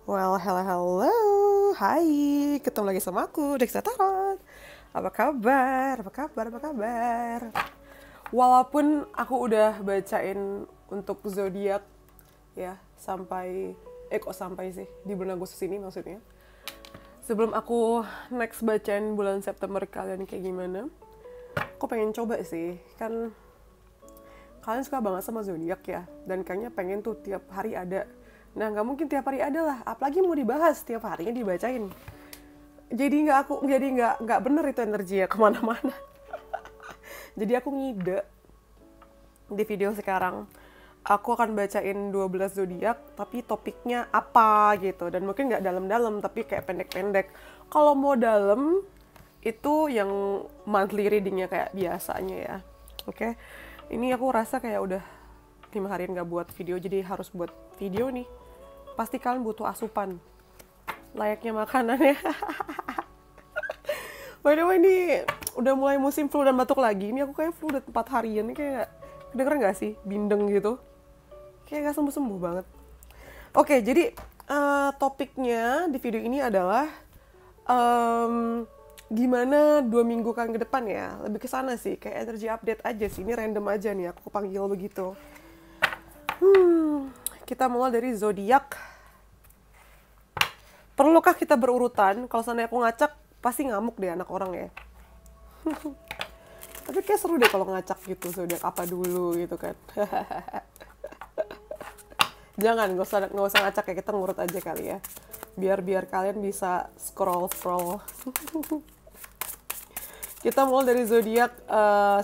Well, hello, hello. Hai, ketemu lagi sama aku, Dexta Tarot. Apa kabar? Apa kabar? Apa kabar? Walaupun aku udah bacain untuk zodiak ya, kok sampai sih di bulan Agustus ini maksudnya. Sebelum aku next bacain bulan September kalian kayak gimana, aku pengen coba sih. Kan kalian suka banget sama zodiak ya, dan kayaknya pengen tuh tiap hari ada. Nah, nggak mungkin tiap hari ada lah, apalagi mau dibahas tiap harinya dibacain. Jadi nggak bener itu energi ya kemana-mana. Jadi aku ngide di video sekarang. Aku akan bacain 12 zodiak, tapi topiknya apa gitu. Dan mungkin nggak dalam-dalam, tapi kayak pendek-pendek. Kalau mau dalam, itu yang monthly readingnya kayak biasanya ya. Oke, ini aku rasa kayak udah 5 harian nggak buat video, jadi harus buat video nih. Pasti kalian butuh asupan. Layaknya makanan ya. By the way, ini udah mulai musim flu dan batuk lagi. Ini aku kayak flu udah 4 harian. Ini kayak, kedengeran gak sih? Bindeng gitu. Kayak gak sembuh-sembuh banget. Oke, jadi topiknya di video ini adalah gimana 2 minggu kan ke depan ya. Lebih ke sana sih, kayak energy update aja sih. Ini random aja nih, aku panggil begitu. Kita mulai dari zodiak. Perlukah kita berurutan? Kalau seandainya aku ngacak, pasti ngamuk deh anak orang ya. Tapi kayak seru deh kalau ngacak gitu, zodiak apa dulu gitu kan. Jangan, nggak usah ngacak ya, kita ngurut aja kali ya. Biar kalian bisa scroll. Kita mulai dari zodiak.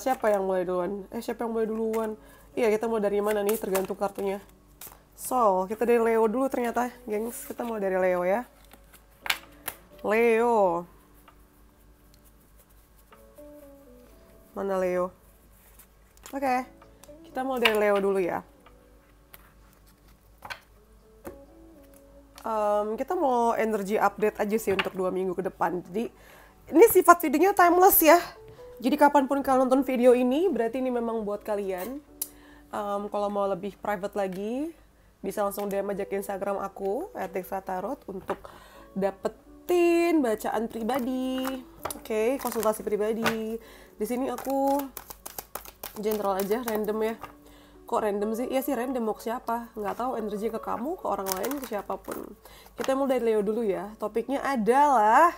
Siapa yang mulai duluan? Iya, kita mulai dari mana nih? Tergantung kartunya. So, kita dari Leo dulu ternyata, gengs. Kita mulai dari Leo ya. Leo. Mana Leo? Oke. Kita mulai dari Leo dulu ya. Kita mau energy update aja sih untuk 2 minggu ke depan. Jadi, ini sifat videonya timeless ya. Jadi, kapanpun kalian nonton video ini, berarti ini memang buat kalian. Kalau mau lebih private lagi, bisa langsung DM aja ke Instagram aku, @dextatarot, untuk dapetin bacaan pribadi. Oke, konsultasi pribadi. Di sini aku general aja, random ya. Kok random sih? Iya sih random, mau ke siapa? Nggak tahu, energi ke kamu, ke orang lain, ke siapapun. Kita mulai dari Leo dulu ya. Topiknya adalah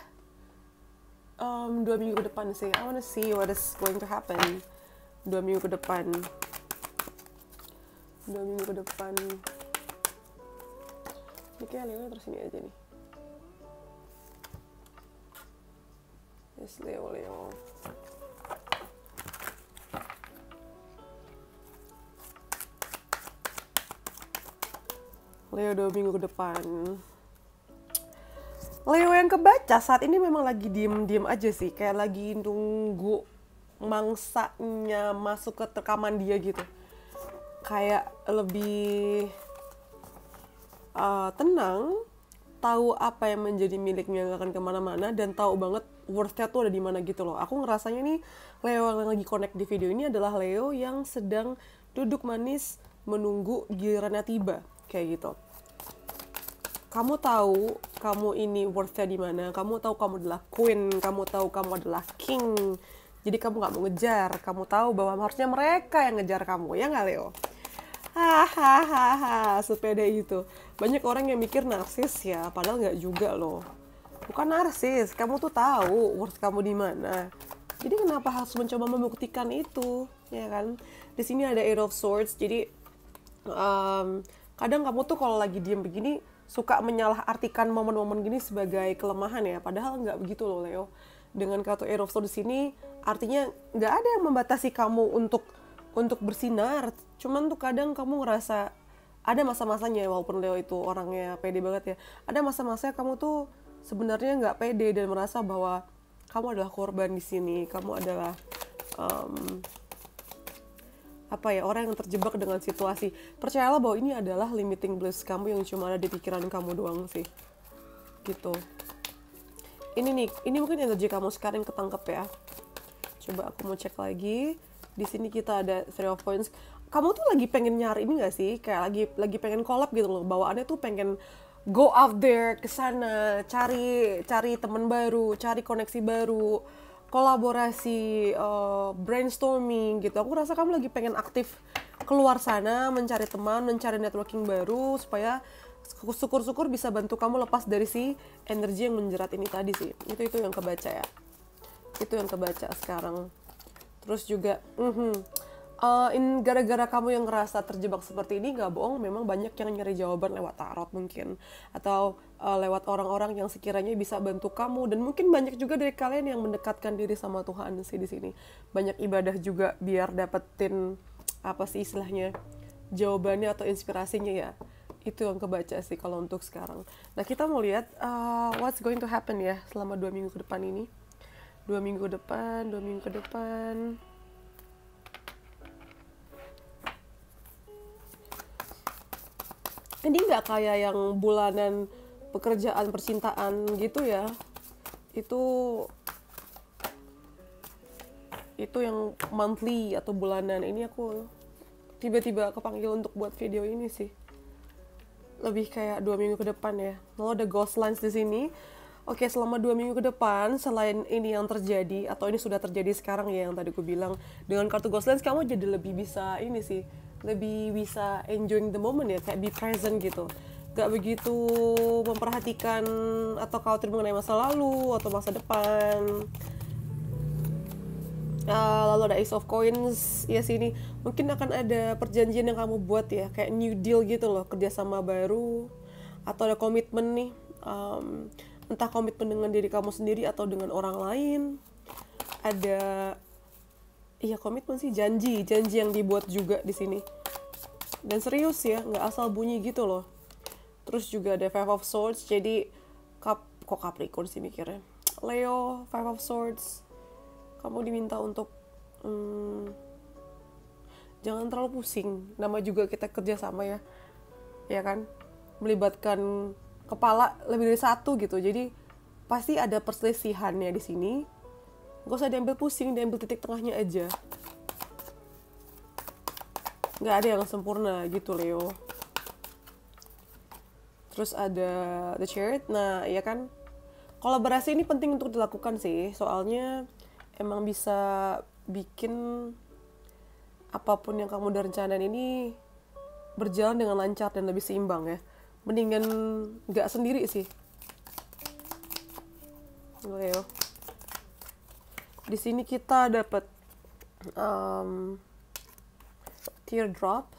2 minggu ke depan sih. I wanna see what is going to happen 2 minggu ke depan. 2 minggu ke depan. Ini kayak Leo terus ini aja nih. Yes, Leo. Leo 2 minggu ke depan. Leo yang kebaca saat ini memang lagi diem aja sih. Kayak lagi nunggu mangsanya masuk ke rekaman dia gitu. Kayak lebih tenang, tahu apa yang menjadi miliknya, nggak akan kemana-mana, dan tahu banget worth-nya tuh ada di mana gitu loh. Aku ngerasanya nih Leo yang lagi connect di video ini adalah Leo yang sedang duduk manis menunggu gilirannya tiba, kayak gitu. Kamu tahu kamu ini worth-nya di mana, kamu tahu kamu adalah queen, kamu tahu kamu adalah king. Jadi kamu nggak mau ngejar, kamu tahu bahwa harusnya mereka yang ngejar kamu, ya nggak Leo? Hahaha, sepede itu. Banyak orang yang mikir narsis ya, padahal nggak juga loh. Bukan narsis, kamu tuh tahu worth kamu di mana. Jadi kenapa harus mencoba membuktikan itu, ya kan? Di sini ada Eight of Swords, jadi kadang kamu tuh kalau lagi diem begini suka menyalahartikan momen-momen gini sebagai kelemahan ya, padahal nggak begitu loh Leo. Dengan kartu Eight of Swords di sini artinya nggak ada yang membatasi kamu untuk bersinar. Cuman tuh kadang kamu ngerasa ada masa-masanya, walaupun Leo itu orangnya pede banget ya, ada masa-masanya kamu tuh sebenarnya nggak pede dan merasa bahwa kamu adalah korban di sini, kamu adalah orang yang terjebak dengan situasi. Percayalah bahwa ini adalah limiting beliefs kamu yang cuma ada di pikiran kamu doang sih, gitu. Ini mungkin energi kamu sekarang yang ketangkep ya. Coba aku mau cek lagi. Di sini kita ada 3 of Coins. Kamu tuh lagi pengen nyari ini gak sih? Kayak lagi pengen collab gitu loh. Bawaannya tuh pengen go out there, ke sana, cari teman baru, cari koneksi baru, kolaborasi, brainstorming gitu. Aku rasa kamu lagi pengen aktif keluar sana, mencari teman, mencari networking baru, supaya syukur-syukur bisa bantu kamu lepas dari si energi yang menjerat ini tadi sih. Itu yang kebaca ya. Itu yang kebaca sekarang. Terus juga, gara-gara kamu yang ngerasa terjebak seperti ini, nggak bohong, memang banyak yang nyari jawaban lewat tarot mungkin, atau lewat orang-orang yang sekiranya bisa bantu kamu, dan mungkin banyak juga dari kalian yang mendekatkan diri sama Tuhan sih di sini. Banyak ibadah juga biar dapetin apa sih istilahnya, jawabannya atau inspirasinya ya. Itu yang kebaca sih kalau untuk sekarang. Nah, kita mau lihat what's going to happen ya selama 2 minggu ke depan ini. 2 minggu ke depan. Ini nggak kayak yang bulanan pekerjaan percintaan gitu ya. Itu yang monthly atau bulanan. Ini aku tiba-tiba kepanggil untuk buat video ini sih. Lebih kayak 2 minggu ke depan ya. Lalu ada ghost lines di sini. Oke, selama 2 minggu ke depan, selain ini yang terjadi, atau ini sudah terjadi sekarang ya, yang tadi aku bilang, dengan kartu ghost lines kamu jadi lebih bisa ini sih, lebih bisa enjoying the moment ya, kayak be present gitu. Gak begitu memperhatikan atau khawatir mengenai masa lalu atau masa depan. Lalu ada Ace of Coins ya sini. Mungkin akan ada perjanjian yang kamu buat ya, kayak new deal gitu loh, kerjasama baru, atau ada komitmen nih, entah komitmen dengan diri kamu sendiri atau dengan orang lain. Ada komitmen sih, janji yang dibuat juga di sini. Dan serius ya, nggak asal bunyi gitu loh. Terus juga ada Five of Swords, jadi kok Capricorn sih mikirnya. Leo, Five of Swords. Kamu diminta untuk jangan terlalu pusing. Nama juga kita kerja sama ya. Ya kan? Melibatkan kepala lebih dari satu gitu. Jadi pasti ada perselisihannya di sini. Gak usah diambil pusing, diambil titik tengahnya aja. Gak ada yang sempurna gitu, Leo. Terus ada The Chariot. Nah, ya kan, kolaborasi ini penting untuk dilakukan sih. Soalnya emang bisa bikin apapun yang kamu udah rencanain ini berjalan dengan lancar dan lebih seimbang ya. Mendingan gak sendiri sih. Leo. Di sini kita dapat teardrop.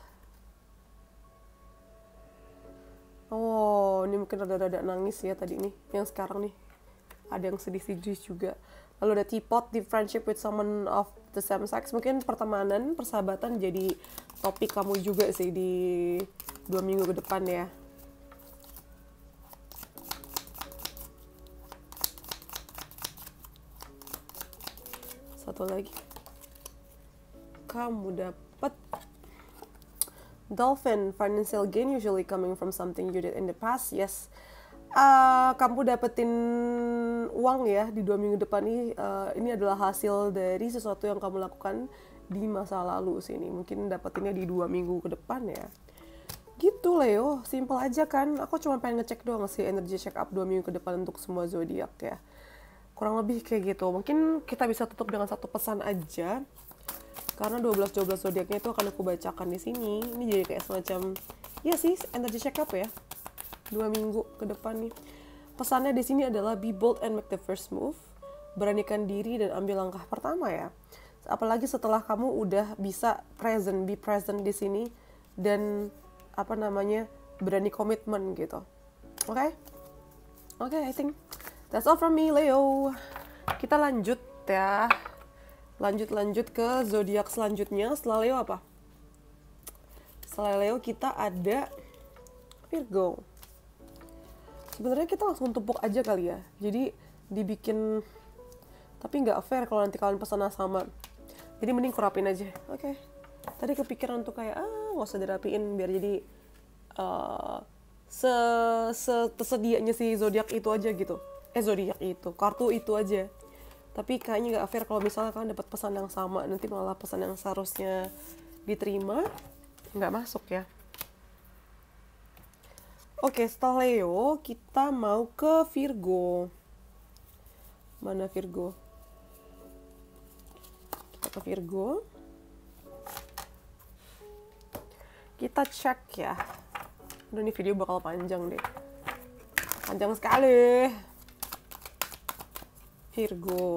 Oh, ini mungkin rada-rada nangis ya tadi nih. Yang sekarang nih ada yang sedih-sedih juga. Lalu ada teapot, deep friendship with someone of the same sex. Mungkin pertemanan, persahabatan jadi topik kamu juga sih di 2 minggu ke depan ya. Satu lagi. Kamu dapat Dolphin, financial gain usually coming from something you did in the past. Yes. Kamu dapetin uang ya di 2 minggu depan ini. Ini adalah hasil dari sesuatu yang kamu lakukan di masa lalu sini. Mungkin dapetinnya di 2 minggu ke depan ya. Gitu Leo, simple aja kan. Aku cuma pengen ngecek doang sih energy check up 2 minggu ke depan untuk semua zodiak ya. Kurang lebih kayak gitu. Mungkin kita bisa tutup dengan satu pesan aja. Karena 12 zodiaknya itu akan aku bacakan di sini. Ini jadi kayak semacam ya sih energy check up ya. 2 minggu ke depan nih. Pesannya di sini adalah be bold and make the first move. Beranikan diri dan ambil langkah pertama ya. Apalagi setelah kamu udah bisa be present di sini dan berani komitmen gitu. Oke? Oke, I think that's all from me, Leo. Kita lanjut ya. Lanjut ke zodiak selanjutnya. Setelah Leo apa? Setelah Leo kita ada Virgo. Sebenarnya kita langsung tumpuk aja kali ya. Jadi dibikin, tapi nggak fair kalau nanti kalian pesan sama. Jadi mending kurapin aja. Oke. Tadi kepikiran untuk kayak nggak usah dirapiin biar jadi tersedianya si zodiak itu aja gitu. Zodiak itu, kartu itu aja. Tapi kayaknya nggak fair kalau misalnya kalian dapat pesan yang sama, nanti malah pesan yang seharusnya diterima nggak masuk ya. Oke, setelah Leo, kita mau ke Virgo. Mana Virgo? Kita ke Virgo. Kita cek ya. Udah, ini video bakal panjang deh. Panjang sekali. Virgo.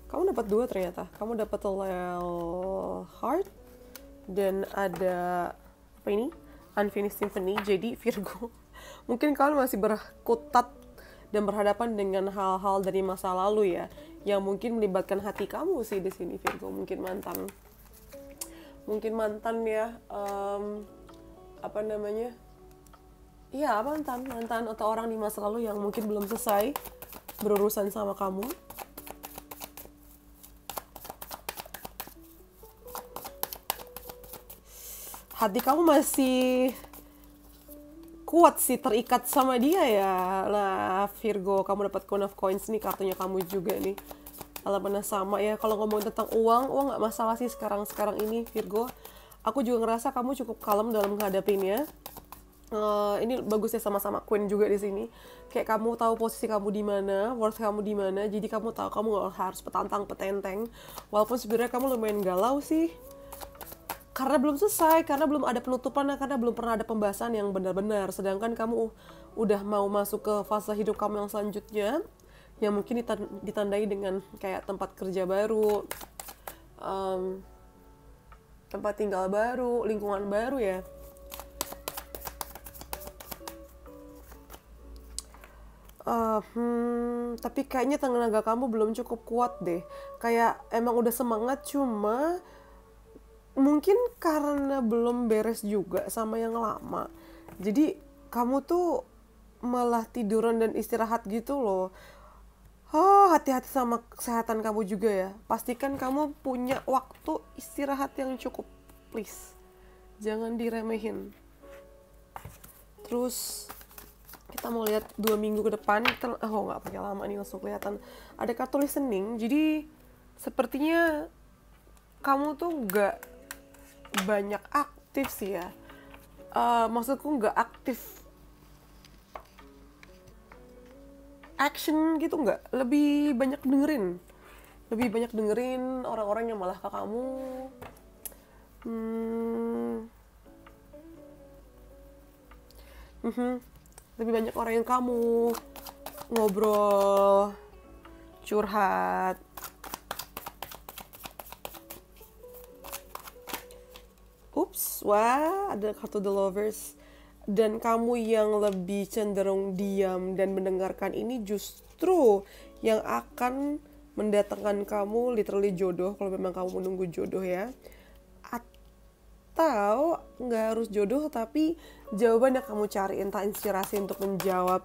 Kamu dapat 2 ternyata. Kamu dapat Heart dan ada apa ini? Unfinished Symphony. Jadi Virgo, mungkin kalian masih berkutat dan berhadapan dengan hal-hal dari masa lalu ya, yang mungkin melibatkan hati kamu sih di sini Virgo. Mungkin mantan ya, apa namanya? Iya, mantan atau orang di masa lalu yang mungkin belum selesai berurusan sama kamu. Hati kamu masih kuat sih, terikat sama dia ya. Lah Virgo, kamu dapat Queen of Coins nih, kartunya kamu juga nih. Elemennya sama ya. Kalau ngomongin tentang uang nggak masalah sih sekarang ini Virgo. Aku juga ngerasa kamu cukup kalem dalam menghadapinya. Ini bagusnya sama-sama Queen juga di sini. Kayak kamu tahu posisi kamu di mana, worth kamu di mana. Jadi kamu tahu kamu nggak harus petenteng. Walaupun sebenarnya kamu lumayan galau sih. Karena belum selesai, karena belum ada penutupan, karena belum pernah ada pembahasan yang benar-benar. Sedangkan kamu udah mau masuk ke fase hidup kamu yang selanjutnya, yang mungkin ditandai dengan kayak tempat kerja baru, tempat tinggal baru, lingkungan baru ya. Tapi kayaknya tenaga kamu belum cukup kuat deh. Kayak emang udah semangat, cuma mungkin karena belum beres juga sama yang lama. Jadi kamu tuh malah tiduran dan istirahat gitu loh. Hati-hati sama kesehatan kamu juga ya. Pastikan kamu punya waktu istirahat yang cukup, please. Jangan diremehin. Terus kita mau lihat 2 minggu ke depan. Nggak pakai lama nih, langsung kelihatan. Ada kartu listening. Jadi sepertinya kamu tuh nggak banyak aktif sih ya. Maksudku nggak aktif action gitu, nggak. Lebih banyak dengerin orang-orang yang malah ke kamu. Lebih banyak orang yang kamu ngobrol, curhat. Wah, ada kartu The Lovers. Dan kamu yang lebih cenderung diam dan mendengarkan ini justru yang akan mendatangkan kamu literally jodoh, kalau memang kamu menunggu jodoh ya. Atau nggak harus jodoh, tapi jawaban yang kamu cari, entah inspirasi untuk menjawab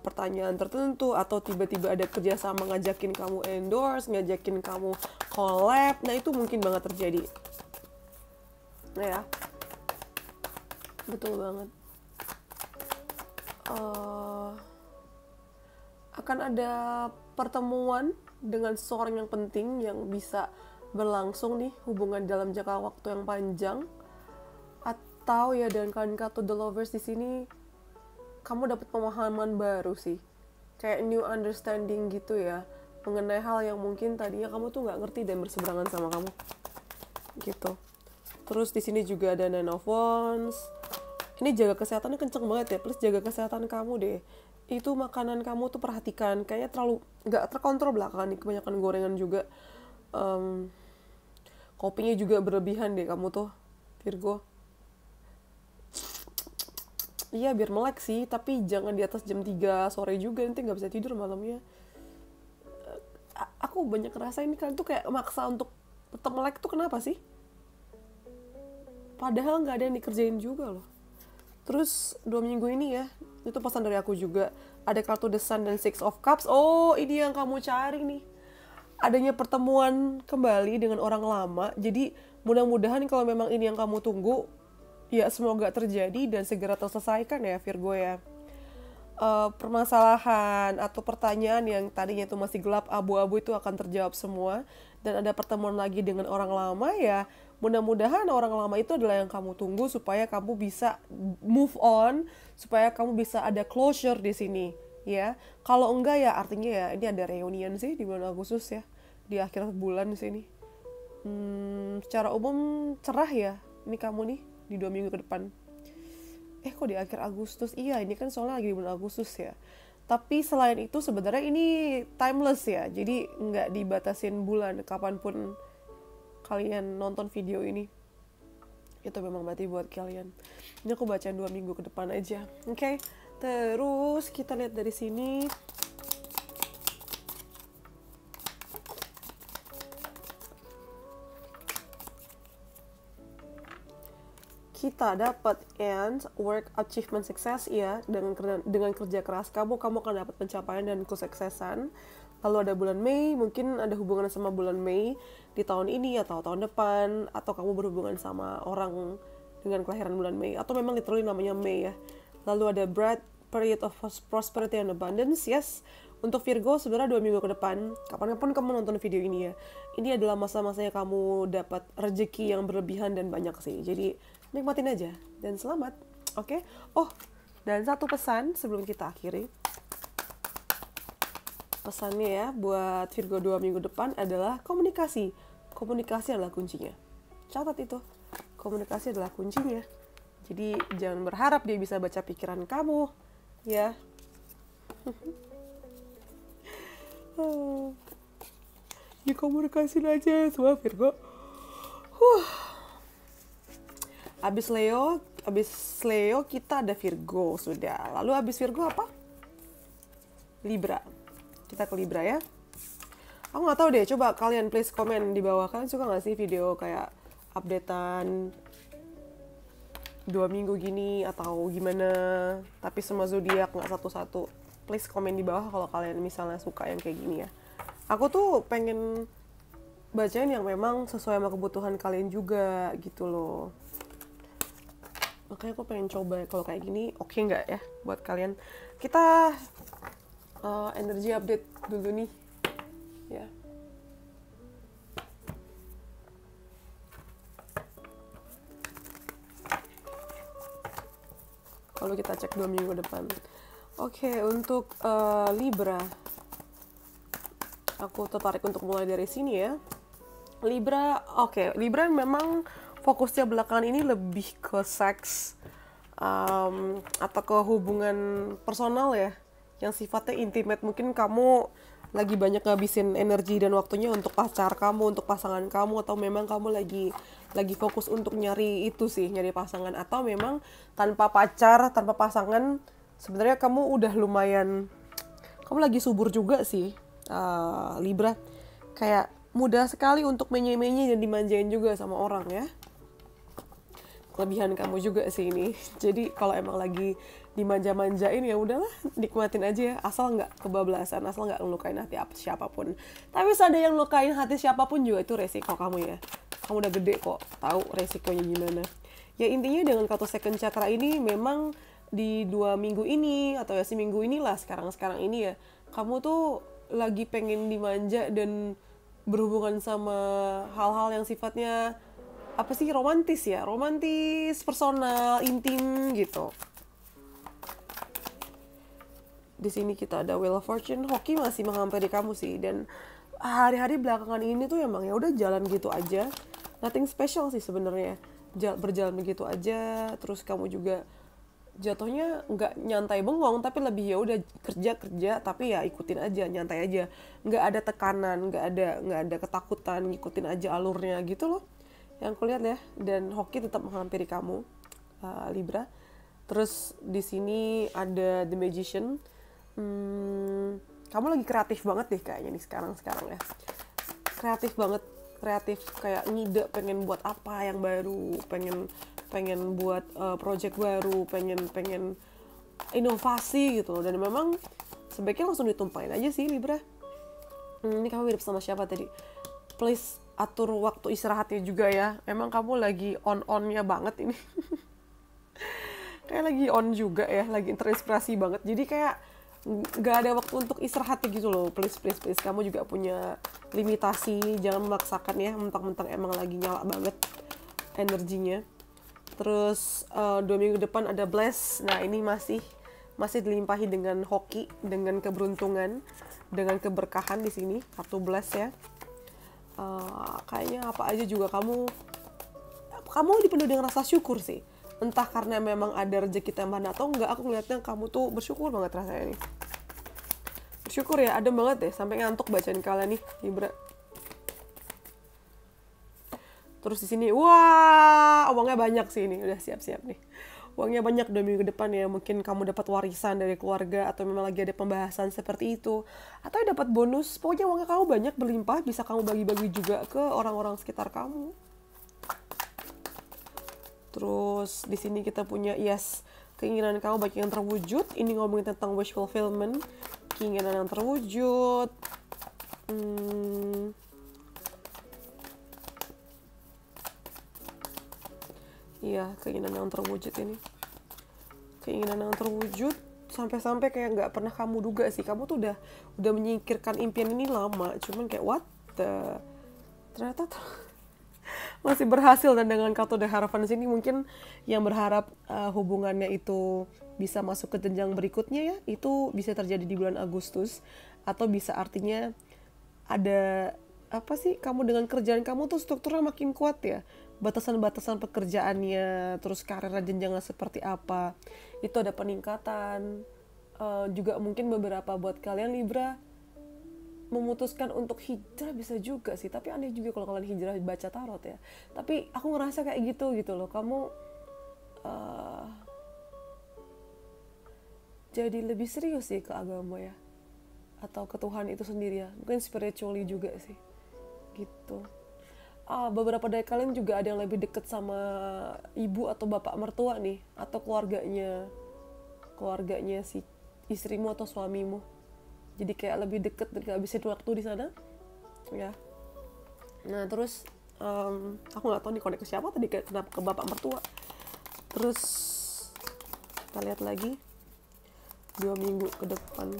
pertanyaan tertentu, atau tiba-tiba ada kerjasama ngajakin kamu endorse, ngajakin kamu collab. Nah itu mungkin banget terjadi. Nah ya, betul banget. Akan ada pertemuan dengan seseorang yang penting yang bisa berlangsung nih, hubungan dalam jangka waktu yang panjang. Atau ya dengan kartu The Lovers di sini, kamu dapat pemahaman baru sih, kayak new understanding gitu ya, mengenai hal yang mungkin tadinya kamu tuh nggak ngerti dan berseberangan sama kamu gitu. Terus di sini juga ada Nine of Wands. Ini jaga kesehatannya kenceng banget ya. Plus jaga kesehatan kamu deh. Itu makanan kamu tuh perhatikan. Kayaknya terlalu nggak terkontrol belakangan nih. Kebanyakan gorengan juga. Kopinya juga berlebihan deh kamu tuh, Virgo. Iya biar melek sih. Tapi jangan di atas jam 3 sore juga. Nanti nggak bisa tidur malamnya. Aku banyak ngerasa ini kalian tuh kayak maksa untuk tetap melek tuh kenapa sih? Padahal nggak ada yang dikerjain juga loh. Terus 2 minggu ini ya, itu pesan dari aku juga. Ada kartu The Sun dan Six of Cups. Oh, ini yang kamu cari nih. Adanya pertemuan kembali dengan orang lama. Jadi mudah-mudahan kalau memang ini yang kamu tunggu, ya semoga terjadi dan segera terselesaikan ya Virgo ya. Permasalahan atau pertanyaan yang tadinya itu masih gelap abu-abu itu akan terjawab semua. Dan ada pertemuan lagi dengan orang lama ya. mudah-mudahan orang lama itu adalah yang kamu tunggu supaya kamu bisa move on, supaya kamu bisa ada closure di sini, ya. Kalau enggak ya artinya ya ini ada reunian sih di bulan Agustus ya, di akhir bulan sini. Secara umum cerah ya, ini kamu nih di 2 minggu ke depan. Kok di akhir Agustus? Iya, ini kan soalnya lagi di bulan Agustus ya. Tapi selain itu sebenarnya ini timeless ya, jadi nggak dibatasin bulan, kapanpun kalian nonton video ini. Itu memang berarti buat kalian. Ini aku bacain 2 minggu ke depan aja. Oke, terus kita lihat dari sini. Kita dapat and work achievement success ya, dengan kerja keras kamu akan dapat pencapaian dan kesuksesan. Lalu ada bulan Mei, mungkin ada hubungan sama bulan Mei di tahun ini atau tahun depan, atau kamu berhubungan sama orang dengan kelahiran bulan Mei, atau memang literally namanya Mei ya. Lalu ada bright period of prosperity and abundance, yes. Untuk Virgo sebenarnya 2 minggu ke depan, kapanpun kamu nonton video ini ya, ini adalah masa-masanya kamu dapat rezeki yang berlebihan dan banyak sih. Jadi nikmatin aja dan selamat, oke? Oh, dan satu pesan sebelum kita akhiri. Pesannya ya buat Virgo 2 minggu depan adalah komunikasi. Komunikasi adalah kuncinya. Catat itu. Komunikasi adalah kuncinya. Jadi jangan berharap dia bisa baca pikiran kamu, ya. Ya komunikasi aja semua Virgo. Abis Leo kita ada Virgo sudah. Lalu abis Virgo apa? Libra. Kita ke Libra ya. Aku nggak tahu deh. Coba kalian please komen di bawah. Kalian suka nggak sih video kayak updatean 2 minggu gini atau gimana? Tapi semua zodiak nggak satu-satu. Please komen di bawah kalau kalian misalnya suka yang kayak gini ya. Aku tuh pengen bacain yang memang sesuai sama kebutuhan kalian juga gitu loh. Makanya aku pengen coba kalau kayak gini, oke nggak ya buat kalian. Kita energi update dulu nih ya. Lalu kita cek 2 minggu depan. Oke, untuk Libra, aku tertarik untuk mulai dari sini ya. Libra, Libra memang fokusnya belakangan ini lebih ke seks atau ke hubungan personal ya, yang sifatnya intimate. Mungkin kamu lagi banyak ngabisin energi dan waktunya untuk pacar kamu, untuk pasangan kamu, atau memang kamu lagi fokus untuk nyari itu sih, nyari pasangan, atau memang tanpa pacar, tanpa pasangan, sebenarnya kamu udah lumayan, kamu lagi subur juga sih, Libra. Kayak mudah sekali untuk menye-menye dan dimanjain juga sama orang ya. Kelebihan kamu juga sih ini. Jadi kalau emang lagi dimanja-manjain ya udahlah, nikmatin aja ya. Asal nggak kebablasan, asal nggak ngelukain hati siapapun. Tapi ada yang ngelukain hati siapapun juga itu resiko kamu ya. Kamu udah gede kok, tahu resikonya gimana. Ya intinya dengan kartu second chakra ini memang di 2 minggu ini atau ya seminggu inilah sekarang ini ya, kamu tuh lagi pengen dimanja dan berhubungan sama hal-hal yang sifatnya apa sih, romantis ya, romantis, personal, intim gitu. Di sini kita ada Wheel of Fortune, hoki masih menghampiri kamu sih, dan hari-hari belakangan ini tuh emang ya udah jalan gitu aja, nothing special sih sebenarnya, berjalan begitu aja. Terus kamu juga jatuhnya nggak nyantai bengong, tapi lebih ya udah kerja tapi ya ikutin aja, nyantai aja, nggak ada tekanan, nggak ada ketakutan, ngikutin aja alurnya gitu loh yang aku lihat ya. Dan hoki tetap menghampiri kamu, Libra. Terus di sini ada The Magician. Kamu lagi kreatif banget deh kayaknya nih sekarang ya, kreatif banget, kayak ngide pengen buat apa yang baru, pengen buat project baru, pengen inovasi gitu. Dan memang sebaiknya langsung ditumpahin aja sih Libra. Ini kamu mirip sama siapa tadi? Please atur waktu istirahatnya juga ya. Memang kamu lagi on-nya banget ini. Kayak lagi on juga ya, lagi terinspirasi banget. Jadi kayak nggak ada waktu untuk istirahatnya gitu loh. Please. Kamu juga punya limitasi, jangan memaksakan ya, mentang-mentang emang lagi nyala banget. energinya. Terus 2 minggu depan ada bless. Nah ini masih dilimpahi dengan hoki, dengan keberuntungan, dengan keberkahan di sini. Kartu bless ya. Kayaknya apa aja juga kamu dipenuhi dengan rasa syukur sih. Entah karena memang ada rezeki tambahan atau enggak, aku ngeliatnya kamu tuh bersyukur banget rasanya nih. Bersyukur ya, adem banget deh, sampai ngantuk bacain kalian nih, Libra. Terus di sini, wah, uangnya banyak sih ini, udah siap-siap nih. Uangnya banyak 2 minggu depan ya, mungkin kamu dapat warisan dari keluarga atau memang lagi ada pembahasan seperti itu. Atau dapat bonus, pokoknya uangnya kamu banyak berlimpah, bisa kamu bagi-bagi juga ke orang-orang sekitar kamu. Terus di sini kita punya yes, keinginan kamu banyak yang terwujud. Ini ngomongin tentang wish fulfillment, keinginan yang terwujud. Iya, keinginan yang terwujud ini. Keinginan yang terwujud sampai-sampai kayak nggak pernah kamu duga sih. Kamu tuh udah menyingkirkan impian ini lama, cuman kayak what the, ternyata masih berhasil. Dan dengan kartu The Hierophant sini mungkin yang berharap hubungannya itu bisa masuk ke jenjang berikutnya ya, itu bisa terjadi di bulan Agustus. Atau bisa artinya ada apa sih, kamu dengan kerjaan kamu tuh strukturnya makin kuat ya, batasan-batasan pekerjaannya, terus karirnya jenjangnya seperti apa, itu ada peningkatan. Juga mungkin beberapa buat kalian Libra memutuskan untuk hijrah bisa juga sih, tapi aneh juga kalau kalian hijrah baca tarot ya. Tapi aku ngerasa kayak gitu loh, kamu jadi lebih serius sih ke agama ya, atau ke Tuhan itu sendiri ya, mungkin spiritually juga sih gitu. Beberapa dari kalian juga ada yang lebih deket sama ibu atau bapak mertua nih, atau keluarganya si istrimu atau suamimu. Jadi kayak lebih deket dan ngabisin waktu di sana, ya. Nah terus aku nggak tahu nih konek ke siapa tadi, kenapa ke bapak mertua. Terus kita lihat lagi 2 minggu ke depan.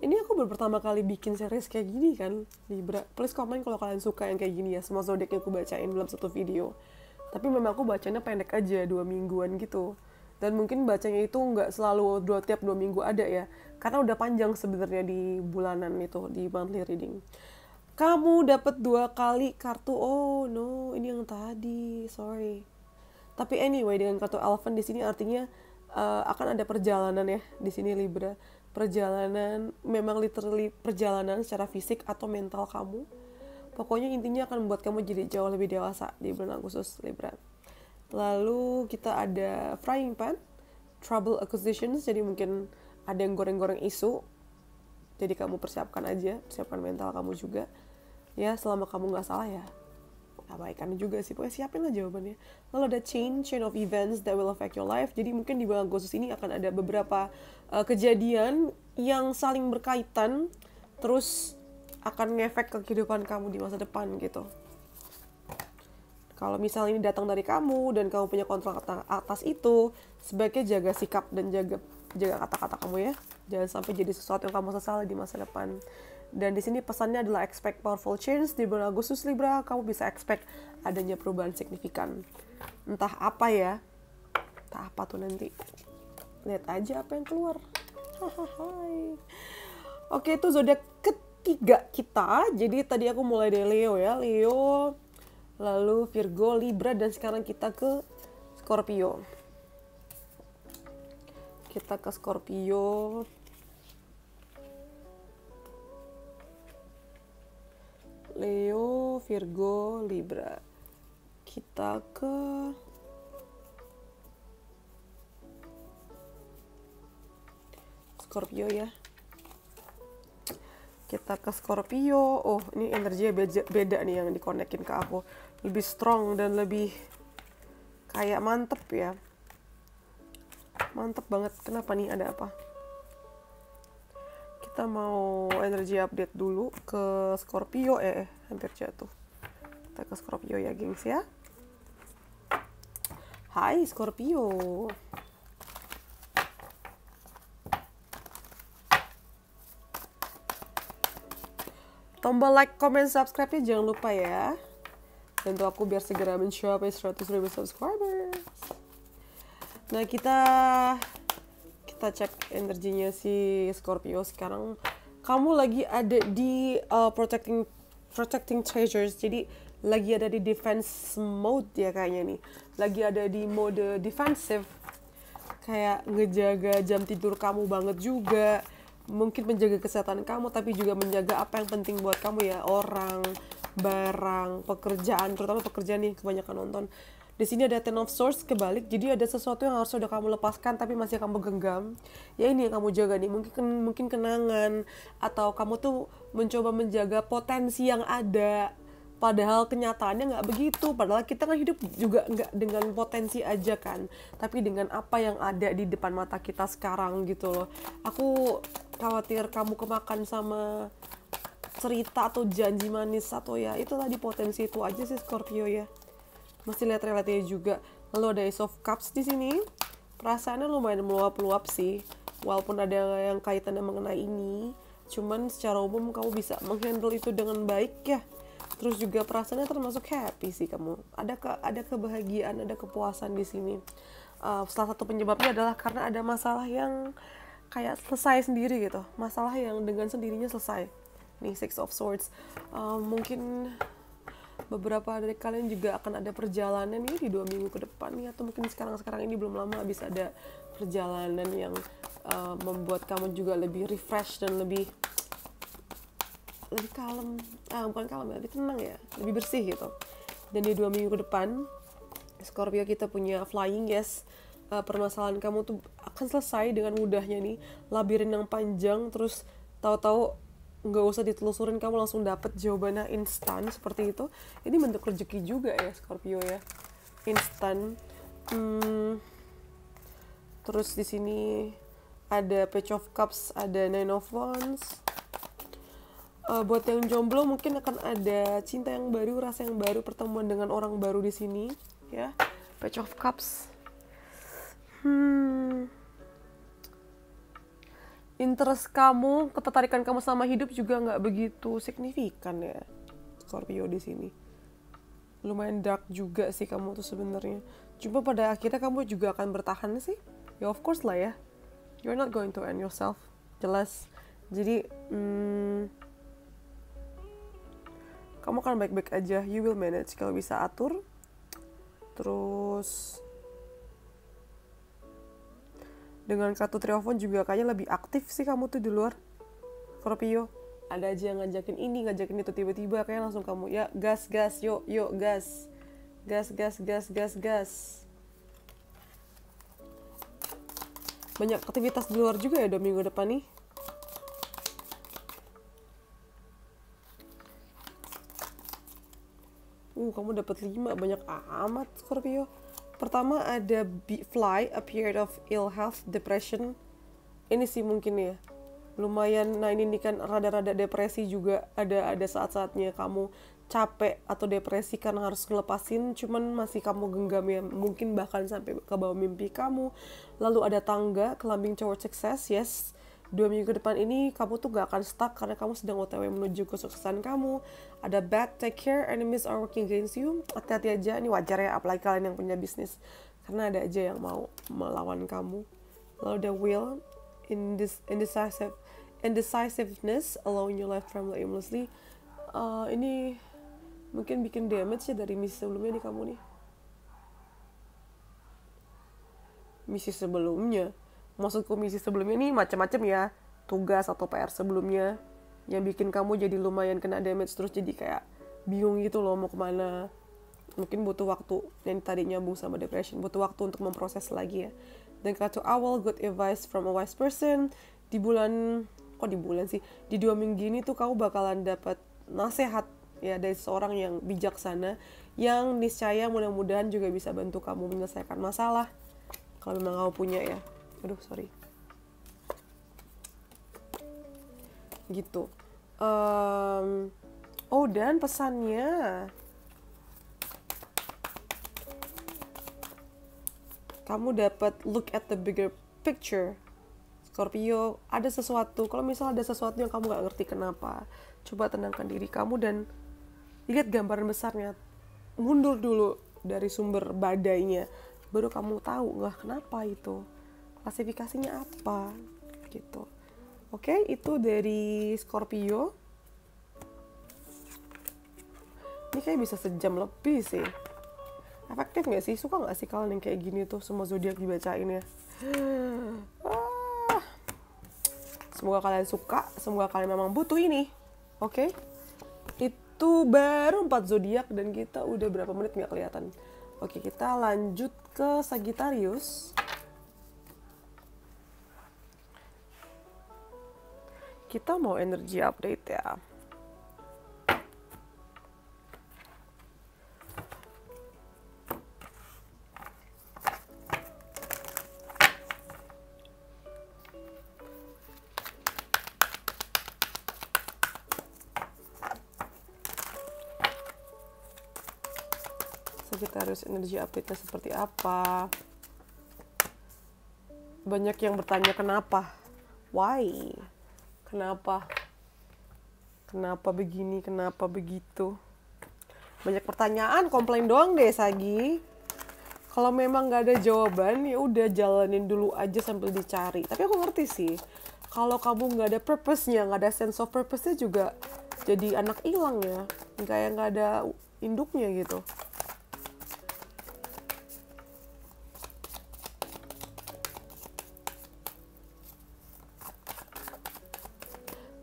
Ini aku baru pertama kali bikin series kayak gini kan, Libra. Please komen kalau kalian suka yang kayak gini ya, semua zodiak yang aku bacain dalam satu video. Tapi memang aku bacanya pendek aja, 2 mingguan gitu. Dan mungkin bacanya itu nggak selalu tiap 2 minggu ada ya, karena udah panjang sebenarnya di bulanan itu, di monthly reading. Kamu dapat 2 kali kartu, oh no, ini yang tadi, sorry. Tapi anyway, dengan kartu Elephant di sini artinya akan ada perjalanan ya di sini Libra. Perjalanan, memang literally perjalanan secara fisik atau mental kamu. Pokoknya intinya akan membuat kamu jadi jauh lebih dewasa di bulan Agustus Libra. Lalu kita ada frying pan, trouble acquisitions, jadi mungkin ada yang goreng-goreng isu. Jadi kamu persiapkan mental kamu juga. Ya, selama kamu nggak salah ya, abaikan juga sih, pokoknya siapin lah jawabannya. Lalu ada chain of events that will affect your life. Jadi mungkin di bulan Agustus ini akan ada beberapa kejadian yang saling berkaitan, terus akan ngefek ke kehidupan kamu di masa depan gitu. Kalau misalnya ini datang dari kamu dan kamu punya kontrol atas itu, sebaiknya jaga sikap dan jaga kata-kata kamu ya. Jangan sampai jadi sesuatu yang kamu sesali di masa depan. Dan di sini pesannya adalah expect powerful change. Di bulan Agustus Libra, kamu bisa expect adanya perubahan signifikan. Entah apa ya, entah apa tuh nanti. Lihat aja apa yang keluar. Oke, itu zodiak ketiga kita. Jadi tadi aku mulai dari Leo ya, Leo, lalu Virgo, Libra, dan sekarang kita ke Scorpio. Kita ke Scorpio. Leo, Virgo, Libra. Kita ke Scorpio ya. Kita ke Scorpio. Oh, ini energinya beda nih yang dikonekin ke aku. Lebih strong dan lebih kayak mantep ya. Mantep banget. Kenapa nih, ada apa? Kita mau energi update dulu ke Scorpio. Hampir jatuh. Kita ke Scorpio ya, gengs ya. Hai Scorpio. Tombol like, comment, subscribe-nya jangan lupa ya. Bantu aku biar segera mencapai 100.000 subscribers. Nah, kita cek energinya si Scorpio sekarang. Kamu lagi ada di protecting treasures. Jadi lagi ada di defense mode ya kayaknya nih. Lagi ada di mode defensive. Kayak ngejaga jam tidur kamu banget juga. Mungkin menjaga kesehatan kamu, tapi juga menjaga apa yang penting buat kamu ya. Orang, barang, pekerjaan, terutama pekerjaan nih kebanyakan nonton. Di sini ada Ten of Swords kebalik, jadi ada sesuatu yang harus udah kamu lepaskan tapi masih kamu genggam. Ya ini yang kamu jaga nih, mungkin kenangan, atau kamu tuh mencoba menjaga potensi yang ada. Padahal kenyataannya nggak begitu. Padahal kita kan hidup juga nggak dengan potensi aja kan, tapi dengan apa yang ada di depan mata kita sekarang gitu loh. Aku khawatir kamu kemakan sama cerita atau janji manis, atau ya itu tadi potensi itu aja sih Scorpio ya. Masih lihat realitanya juga. Lalu ada Ace of Cups di sini. Perasaannya lumayan meluap-luap sih. Walaupun ada yang kaitannya mengenai ini, cuman secara umum kamu bisa menghandle itu dengan baik ya. Terus juga perasaannya termasuk happy sih kamu. Ada kebahagiaan, ada kepuasan di sini. Salah satu penyebabnya adalah karena ada masalah yang kayak selesai sendiri gitu. Masalah yang dengan sendirinya selesai. Nih, Six of Swords. Mungkin beberapa dari kalian juga akan ada perjalanan nih di 2 minggu ke depan nih, atau mungkin sekarang ini belum lama bisa ada perjalanan yang membuat kamu juga lebih refresh dan lebih kalem, bukan kalem ya, lebih tenang ya, lebih bersih gitu. Dan di 2 minggu ke depan Scorpio kita punya flying, yes. Permasalahan kamu tuh akan selesai dengan mudahnya nih. Labirin yang panjang, terus tahu-tahu nggak usah ditelusurin, kamu langsung dapet jawabannya instan seperti itu. Ini bentuk rezeki juga ya Scorpio ya, instan. Terus di sini ada Page of Cups, ada Nine of Wands. Buat yang jomblo mungkin akan ada cinta yang baru, rasa yang baru, pertemuan dengan orang baru di sini ya. Page of Cups. Interest kamu, ketertarikan kamu sama hidup juga nggak begitu signifikan ya Scorpio di sini. Lumayan dark juga sih kamu tuh sebenarnya. Cuma pada akhirnya kamu juga akan bertahan sih. Ya of course lah ya. You're not going to end yourself. Jelas. Jadi kamu akan baik-baik aja. You will manage kalau bisa atur. Terus dengan kartu Three of Wands juga kayaknya lebih aktif sih kamu tuh di luar Scorpio. Ada aja yang ngajakin ini, ngajakin itu, tiba-tiba kayak langsung kamu ya gas, yuk gas. Banyak aktivitas di luar juga ya 2 minggu depan nih. Kamu dapat 5, banyak amat Scorpio. Pertama ada fly, a period of ill health, depression. Ini sih mungkin ya. Lumayan, nah ini kan rada-rada depresi juga. Ada saat-saatnya kamu capek atau depresi karena harus ngelepasin, cuman masih kamu genggam ya. Mungkin bahkan sampai ke bawah mimpi kamu. Lalu ada tangga, climbing toward success, yes. 2 minggu ke depan ini kamu tuh gak akan stuck karena kamu sedang OTW menuju kesuksesan kamu. Ada bad, take care, enemies are working against you. Hati-hati aja, ini wajar ya, apalagi kalian yang punya bisnis. Karena ada aja yang mau melawan kamu. Lalu ada will, indecisiveness, allowing your life from aimlessly. Ini mungkin bikin damage ya dari misi sebelumnya nih kamu nih. Misi sebelumnya. Maksudku misi sebelumnya ini macam-macam ya, tugas atau PR sebelumnya yang bikin kamu jadi lumayan kena damage, terus jadi kayak bingung gitu loh mau kemana. Mungkin butuh waktu, yang tadi nyambung sama depression, butuh waktu untuk memproses lagi ya. Dan kartu awal, good advice from a wise person. Di 2 minggu ini tuh kamu bakalan dapat nasihat ya dari seorang yang bijaksana, yang niscaya mudah-mudahan juga bisa bantu kamu menyelesaikan masalah kalau memang kamu punya ya. Aduh, sorry. Gitu. Dan pesannya. Kamu dapat look at the bigger picture. Scorpio, ada sesuatu. Kalau misalnya ada sesuatu yang kamu gak ngerti kenapa, coba tenangkan diri kamu dan lihat gambaran besarnya. mundur dulu dari sumber badainya, baru kamu tahu nggak kenapa itu, klasifikasinya apa gitu. Oke, itu dari Scorpio. Ini kayak bisa sejam lebih sih. Efektif nggak sih? Suka nggak sih kalian yang kayak gini tuh semua zodiak dibacain ya? Semoga kalian suka, semoga kalian memang butuh ini. Oke? Itu baru 4 zodiak dan kita udah berapa menit nggak kelihatan. Oke, kita lanjut ke Sagittarius. Kita mau energi update ya. Sagittarius energi update-nya seperti apa? Banyak yang bertanya kenapa? Why? Kenapa? Kenapa begini? Kenapa begitu? Banyak pertanyaan, komplain doang deh Sagi. Kalau memang nggak ada jawaban, ya udah jalanin dulu aja sambil dicari. Tapi aku ngerti sih, kalau kamu nggak ada purpose-nya, nggak ada sense of purpose-nya juga jadi anak hilang ya. Kayak nggak ada induknya gitu.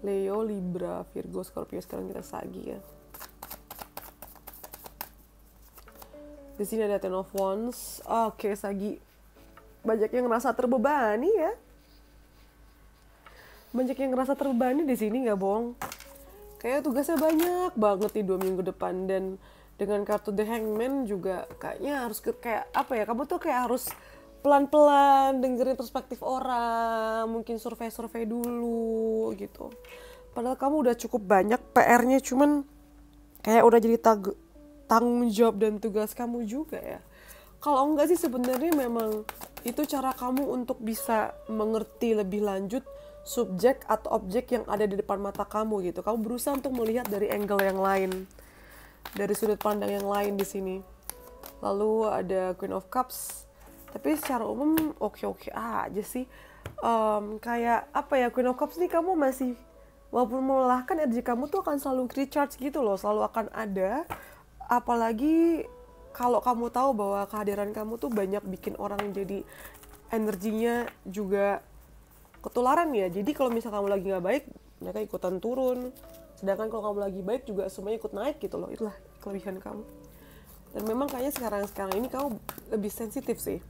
Leo, Libra, Virgo, Scorpio, sekarang kita Sagi ya. Di sini ada Ten of Wands. Oke, Sagi. Banyak yang ngerasa terbebani ya. Banyak yang ngerasa terbebani di sini, nggak bohong. Kayak tugasnya banyak banget di 2 minggu depan, dan dengan kartu The Hangman juga kayaknya harus kayak apa ya? Kamu tuh kayak harus pelan-pelan dengerin perspektif orang, mungkin survei-survei dulu gitu. Padahal kamu udah cukup banyak PR-nya, cuman kayak udah jadi tanggung jawab dan tugas kamu juga ya. Kalau enggak sih sebenarnya memang itu cara kamu untuk bisa mengerti lebih lanjut subjek atau objek yang ada di depan mata kamu gitu. Kamu berusaha untuk melihat dari angle yang lain, dari sudut pandang yang lain di sini. Lalu ada Queen of Cups. Tapi secara umum oke-oke aja sih. Kayak apa ya, Queen of Cups nih kamu masih, walaupun melelahkan, energi kamu tuh akan selalu recharge gitu loh. Selalu akan ada. Apalagi kalau kamu tahu bahwa kehadiran kamu tuh banyak bikin orang jadi energinya juga ketularan ya. Jadi kalau misalnya kamu lagi nggak baik, mereka ikutan turun. Sedangkan kalau kamu lagi baik juga semuanya ikut naik gitu loh. Itulah kelebihan kamu. Dan memang kayaknya sekarang ini kamu lebih sensitif sih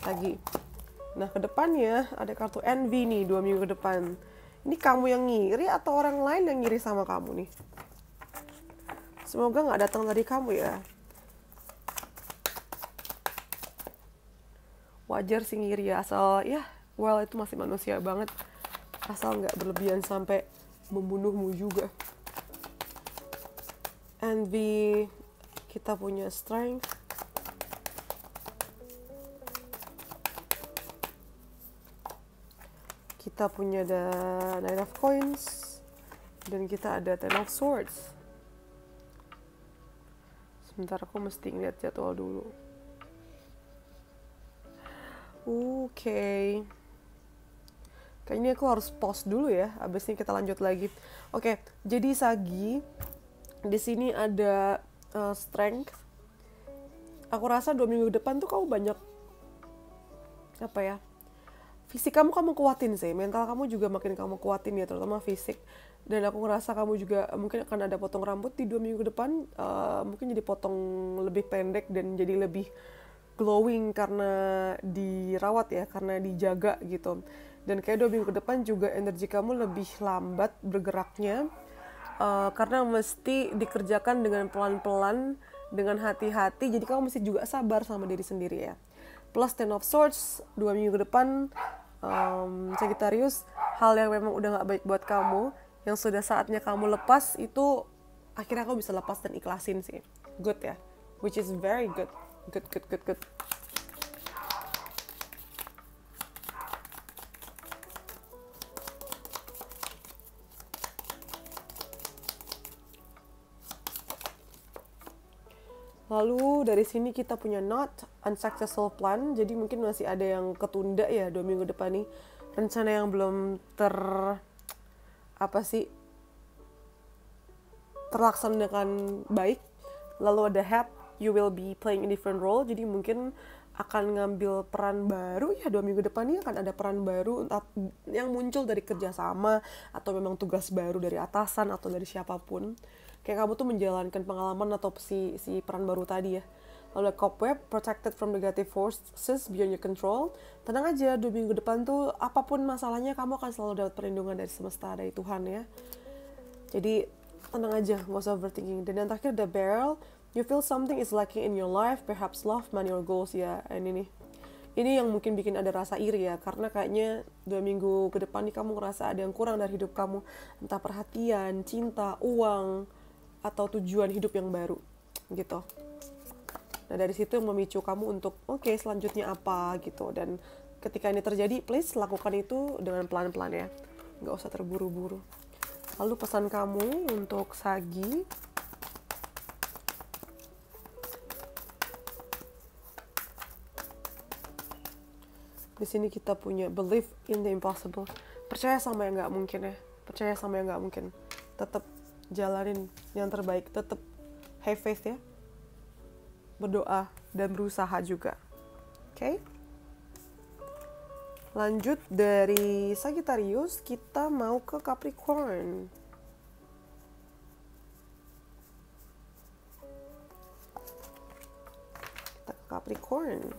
lagi. Nah, kedepannya ada kartu Envy nih 2 minggu ke depan. Ini kamu yang ngiri atau orang lain yang ngiri sama kamu nih? Semoga nggak datang dari kamu ya. Wajar sih ngiri ya, asal ya, well itu masih manusia banget. Asal nggak berlebihan sampai membunuhmu juga. Envy, kita punya Strength. Kita punya ada Nine of Coins. Dan kita ada Ten of Swords. Sebentar, aku mesti ngeliat jadwal dulu. Oke. Kayaknya aku harus pause dulu ya. Abis ini kita lanjut lagi. Oke, jadi Sagi, di sini ada Strength. Aku rasa 2 minggu depan tuh kamu banyak apa ya? Fisik kamu kuatin sih, mental kamu juga makin kamu kuatin ya, terutama fisik. Dan aku ngerasa kamu juga mungkin akan ada potong rambut di 2 minggu depan, mungkin jadi potong lebih pendek dan jadi lebih glowing karena dirawat ya, karena dijaga gitu. Dan kayak 2 minggu ke depan juga energi kamu lebih lambat bergeraknya, karena mesti dikerjakan dengan pelan-pelan, dengan hati-hati, jadi kamu mesti juga sabar sama diri sendiri ya. Plus Ten of Swords 2 minggu ke depan, Sagittarius, hal yang memang udah gak baik buat kamu, yang sudah saatnya kamu lepas, itu akhirnya kamu bisa lepas dan ikhlasin sih. Good ya, which is very good. Good. Lalu dari sini kita punya not unsuccessful plan, jadi mungkin masih ada yang ketunda ya 2 minggu depan nih, rencana yang belum terlaksana dengan baik. Lalu ada have, you will be playing a different role, jadi mungkin akan ngambil peran baru ya 2 minggu depan ini akan ada peran baru entah yang muncul dari kerjasama atau memang tugas baru dari atasan atau dari siapapun. Kayak kamu tuh menjalankan pengalaman atau si peran baru tadi ya. Lalu cobweb, protected from negative forces beyond your control. Tenang aja, 2 minggu depan tuh apapun masalahnya kamu akan selalu dapat perlindungan dari semesta, dari Tuhan ya. Jadi tenang aja, nggak usah overthinking. Dan yang terakhir the barrel, you feel something is lacking in your life, perhaps love, money, or goals ya. Ini yang mungkin bikin ada rasa iri ya, karena kayaknya 2 minggu ke depan nih kamu ngerasa ada yang kurang dari hidup kamu, entah perhatian, cinta, uang, atau tujuan hidup yang baru gitu. Nah dari situ yang memicu kamu untuk oke, selanjutnya apa gitu. Dan ketika ini terjadi, please lakukan itu dengan pelan-pelan ya, nggak usah terburu-buru. Lalu pesan kamu untuk Sagi, di sini kita punya believe in the impossible, percaya sama yang nggak mungkin ya, percaya sama yang nggak mungkin, tetap jalanin yang terbaik, tetap have faith ya, berdoa dan berusaha juga. Oke? Lanjut dari Sagittarius, kita mau ke Capricorn. Kita ke Capricorn.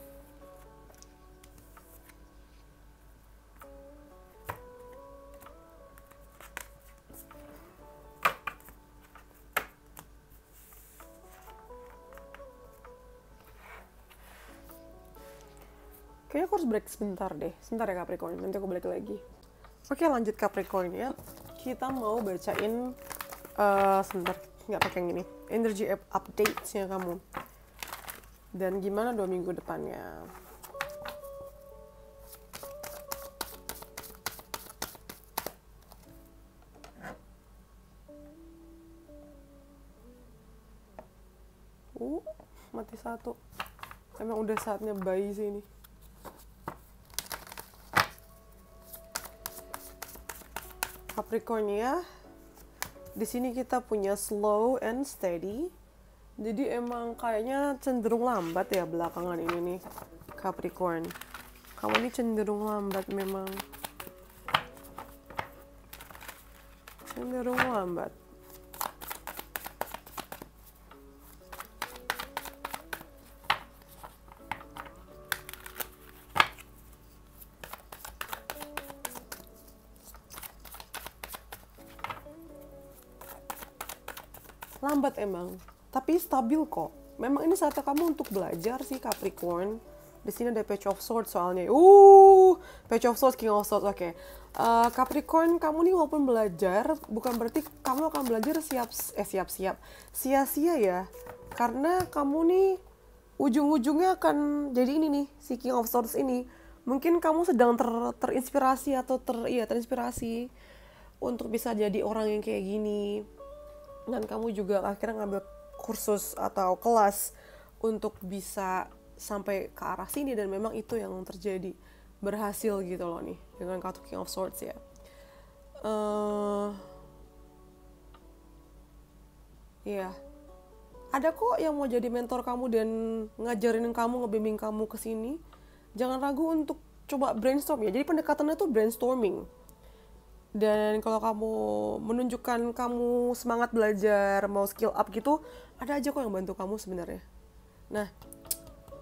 Kayaknya aku harus break sebentar deh. Sebentar ya Capricorn, nanti aku balik lagi. Oke, lanjut Capricorn ya. Kita mau bacain, sebentar, nggak pakai yang ini. Energy updates-nya kamu. Dan gimana 2 minggu depannya. Mati satu. Emang udah saatnya bayi sih ini. Capricorn ya, di sini kita punya slow and steady. Jadi emang kayaknya cenderung lambat ya belakangan ini nih, Capricorn. Kamu ini cenderung lambat memang. Cenderung lambat. Lambat emang, tapi stabil kok. Memang ini saatnya kamu untuk belajar sih Capricorn. Di sini ada Page of Swords soalnya. Page of Swords, King of Swords. Oke. Capricorn, kamu nih walaupun belajar, bukan berarti kamu akan belajar sia-sia ya. Karena kamu nih ujung-ujungnya akan jadi ini nih, si King of Swords ini. Mungkin kamu sedang terinspirasi atau terinspirasi untuk bisa jadi orang yang kayak gini. Dan kamu juga akhirnya ngambil kursus atau kelas untuk bisa sampai ke arah sini, dan memang itu yang terjadi, berhasil gitu loh nih dengan kartu King of Swords ya. Iya, ada kok yang mau jadi mentor kamu dan ngajarin kamu, ngebimbing kamu ke sini. Jangan ragu untuk coba brainstorm ya. Jadi pendekatannya tuh brainstorming. Dan kalau kamu menunjukkan kamu semangat belajar, mau skill up gitu, ada aja kok yang bantu kamu sebenarnya. Nah,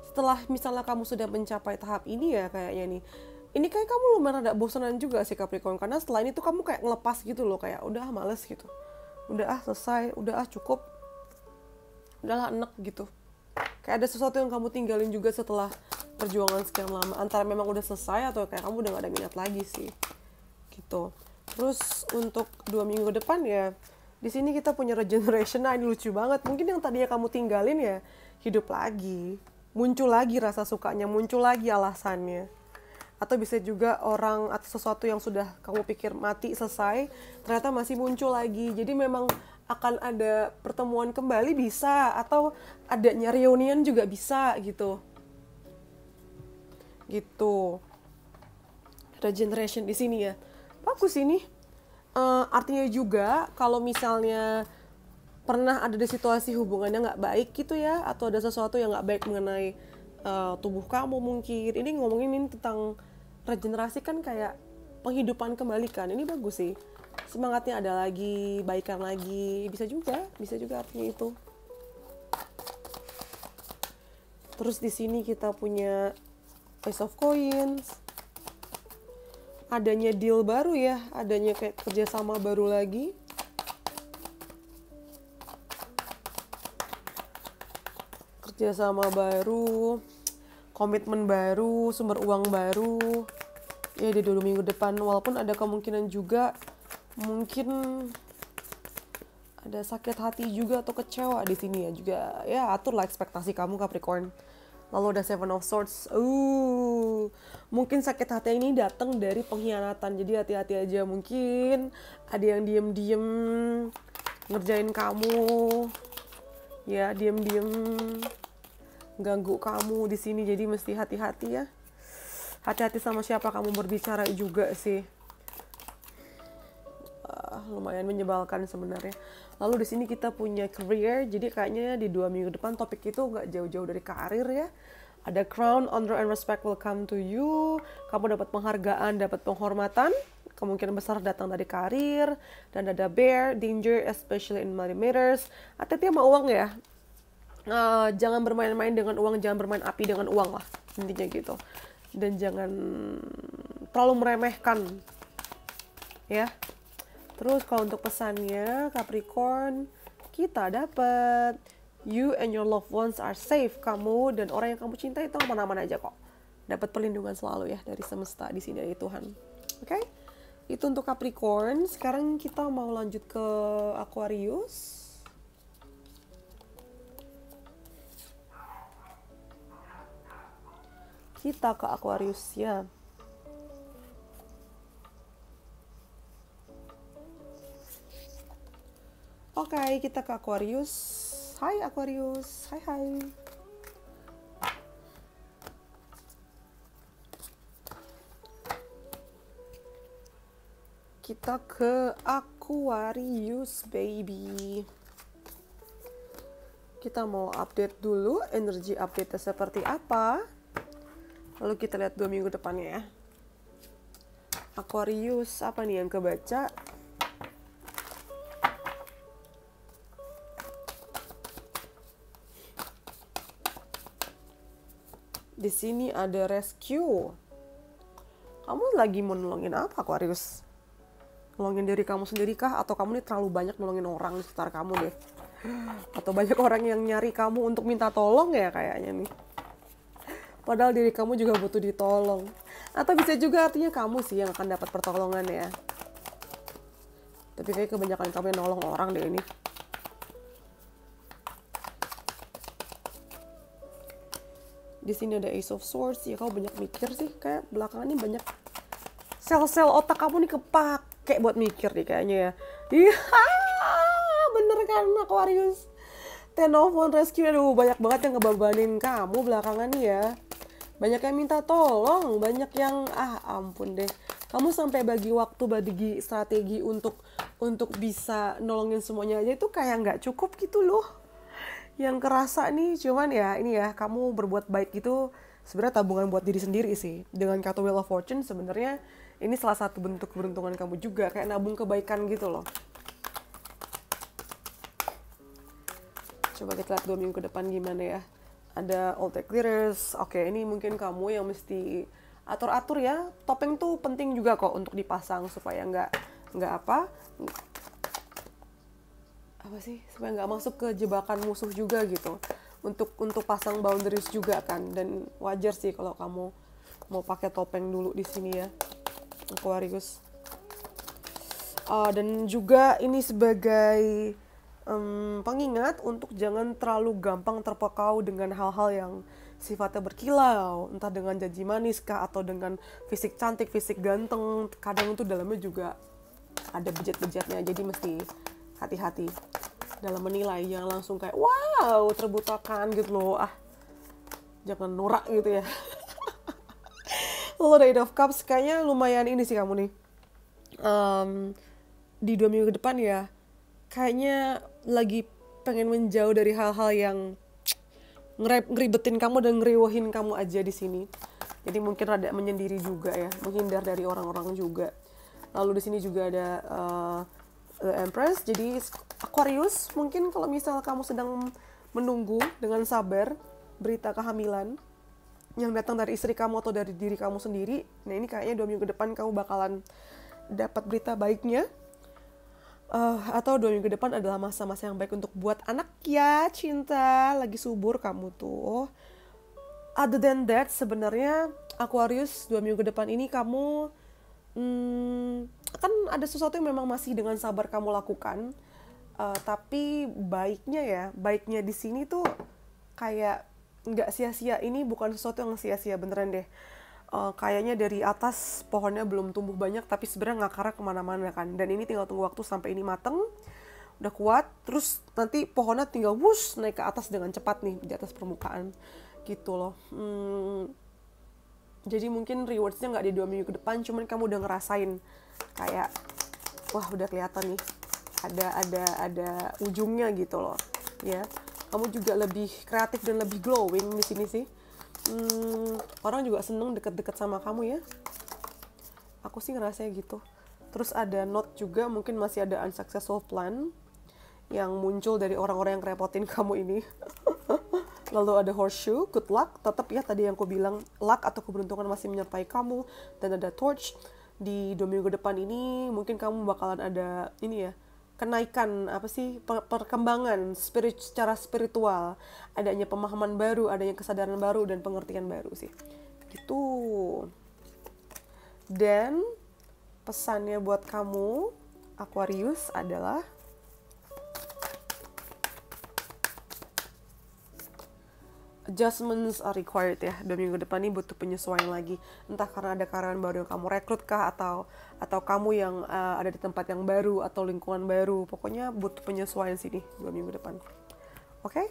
setelah misalnya kamu sudah mencapai tahap ini ya kayaknya nih, ini kayak kamu lumayan rada bosanan juga sih Capricorn, karena setelah ini tuh kamu kayak ngelepas gitu loh, kayak udah males gitu. Udah selesai, udah cukup. Udahlah enek gitu. Kayak ada sesuatu yang kamu tinggalin juga setelah perjuangan sekian lama. Antara memang udah selesai atau kayak kamu udah gak ada minat lagi sih. Gitu. Terus untuk 2 minggu depan ya, di sini kita punya regeneration. Nah ini lucu banget. Mungkin yang tadinya kamu tinggalin ya hidup lagi, muncul lagi rasa sukanya, muncul lagi alasannya. Atau bisa juga orang atau sesuatu yang sudah kamu pikir mati selesai, ternyata masih muncul lagi. Jadi memang akan ada pertemuan kembali bisa, atau adanya reunian juga bisa gitu. Gitu. Regeneration di sini ya. Bagus ini. Artinya juga kalau misalnya pernah ada di situasi hubungannya nggak baik gitu ya, atau ada sesuatu yang nggak baik mengenai tubuh kamu mungkin. Ini ngomongin ini tentang regenerasi kan, kayak penghidupan kembali kan. Ini bagus sih. Semangatnya ada lagi, baikan lagi. Bisa juga artinya itu. Terus di sini kita punya Ace of Coins. Adanya deal baru ya, adanya kayak kerjasama baru lagi. Kerjasama baru, komitmen baru, sumber uang baru ya di 2 minggu depan. Walaupun ada kemungkinan juga mungkin ada sakit hati juga atau kecewa di sini ya juga. Ya aturlah ekspektasi kamu Capricorn. Lalu ada Seven of Swords. Mungkin sakit hati ini datang dari pengkhianatan. Jadi hati-hati aja, mungkin ada yang diem-diem ngerjain kamu. Ya, diem-diem ganggu kamu di sini, jadi mesti hati-hati ya. Hati-hati sama siapa kamu berbicara juga sih. Lumayan menyebalkan sebenarnya. Lalu di sini kita punya career, jadi kayaknya di 2 minggu depan topik itu nggak jauh-jauh dari karir ya. Ada crown, honor, and respect will come to you. Kamu dapat penghargaan, dapat penghormatan. Kemungkinan besar datang dari karir. Dan ada bear, danger, especially in money matters. Hati-hati sama uang ya. Jangan bermain-main dengan uang, jangan bermain api dengan uang lah. Intinya gitu. Dan jangan terlalu meremehkan. Ya. Terus kalau untuk pesannya Capricorn, kita dapat you and your loved ones are safe. Kamu dan orang yang kamu cintai itu aman-aman aja kok. Dapat perlindungan selalu ya dari semesta di sini, dari Tuhan. Oke? Itu untuk Capricorn. Sekarang kita mau lanjut ke Aquarius. Kita ke Aquarius ya. Oke, kita ke Aquarius. Hai Aquarius. Hai. Kita ke Aquarius baby. Kita mau update dulu energi update seperti apa. Lalu kita lihat 2 minggu depannya ya. Aquarius, apa nih yang kebaca? Di sini ada rescue. Kamu lagi mau nolongin apa Aquarius? Nolongin diri kamu sendiri kah? Atau kamu nih terlalu banyak nolongin orang di sekitar kamu deh? Atau banyak orang yang nyari kamu untuk minta tolong ya kayaknya nih. Padahal diri kamu juga butuh ditolong. Atau bisa juga artinya kamu sih yang akan dapat pertolongan ya. Tapi kayak kebanyakan kamu yang nolong orang deh ini. Di sini ada Ace of Swords. Ya kamu banyak mikir sih. Kayak belakangan ini banyak sel-sel otak kamu nih kepake buat mikir deh kayaknya ya. Iya, bener kan Aquarius. Ten of Wands rescue, aduh banyak banget yang ngebebanin kamu belakangan nih ya. Banyak yang minta tolong, banyak yang ampun deh. Kamu sampai bagi waktu, bagi strategi untuk bisa nolongin semuanya aja itu kayak nggak cukup gitu loh. Yang kerasa nih, cuman ya ini ya, kamu berbuat baik gitu sebenarnya tabungan buat diri sendiri sih. Dengan kartu Wheel of Fortune sebenarnya ini salah satu bentuk keberuntungan kamu juga, kayak nabung kebaikan gitu loh. Coba kita lihat 2 minggu ke depan gimana ya. Ada all the clearers. Oke, ini mungkin kamu yang mesti atur-atur ya. Topeng tuh penting juga kok untuk dipasang supaya nggak supaya nggak masuk ke jebakan musuh juga gitu. Untuk pasang boundaries juga kan. Dan wajar sih kalau kamu mau pakai topeng dulu di sini ya, Aquarius. Dan juga ini sebagai pengingat untuk jangan terlalu gampang terpekau dengan hal-hal yang sifatnya berkilau, entah dengan janji manis kah atau dengan fisik cantik, fisik ganteng. Kadang itu dalamnya juga ada bejat-bejatnya, jadi mesti hati-hati dalam menilai, jangan langsung kayak wow terbutakan gitu loh, jangan norak gitu ya. Lalu Eight of Cups kayaknya lumayan ini sih kamu nih, di 2 minggu ke depan ya kayaknya lagi pengen menjauh dari hal-hal yang ngeribetin kamu dan ngeriwohin kamu aja di sini. Jadi mungkin rada menyendiri juga ya, menghindar dari orang-orang juga. Lalu di sini juga ada The Empress. Jadi Aquarius, mungkin kalau misal kamu sedang menunggu dengan sabar berita kehamilan yang datang dari istri kamu atau dari diri kamu sendiri, nah ini kayaknya 2 minggu ke depan kamu bakalan dapat berita baiknya. Atau 2 minggu ke depan adalah masa-masa yang baik untuk buat anak ya, cinta. Lagi subur kamu tuh. Other than that, sebenarnya Aquarius 2 minggu ke depan ini kamu kan ada sesuatu yang memang masih dengan sabar kamu lakukan. Tapi baiknya di sini tuh kayak nggak sia-sia. Ini bukan sesuatu yang sia-sia beneran deh. Kayaknya dari atas pohonnya belum tumbuh banyak, tapi sebenarnya ngakarnya kemana-mana kan. Dan ini tinggal tunggu waktu sampai ini mateng, udah kuat, terus nanti pohonnya tinggal wush naik ke atas dengan cepat nih di atas permukaan gitu loh. Jadi mungkin rewardsnya nggak di 2 minggu ke depan, cuman kamu udah ngerasain kayak wah udah kelihatan nih ada ujungnya gitu loh ya. Kamu juga lebih kreatif dan lebih glowing di sini sih. Orang juga seneng deket-deket sama kamu ya. Aku sih ngerasanya gitu. Terus ada note juga, mungkin masih ada unsuccessful plan yang muncul dari orang-orang yang ngerepotin kamu ini. Lalu ada horseshoe, good luck. Tetap ya tadi yang aku bilang, luck atau keberuntungan masih menyertai kamu. Dan ada torch. Di 2 minggu depan ini mungkin kamu bakalan ada ini ya, kenaikan perkembangan secara spiritual, adanya pemahaman baru, adanya kesadaran baru dan pengertian baru sih gitu. Dan pesannya buat kamu Aquarius adalah adjustments are required ya. 2 minggu depan ini butuh penyesuaian lagi. Entah karena ada karyawan baru yang kamu rekrut kah, atau kamu yang ada di tempat yang baru atau lingkungan baru. Pokoknya butuh penyesuaian sini 2 minggu depan. Oke?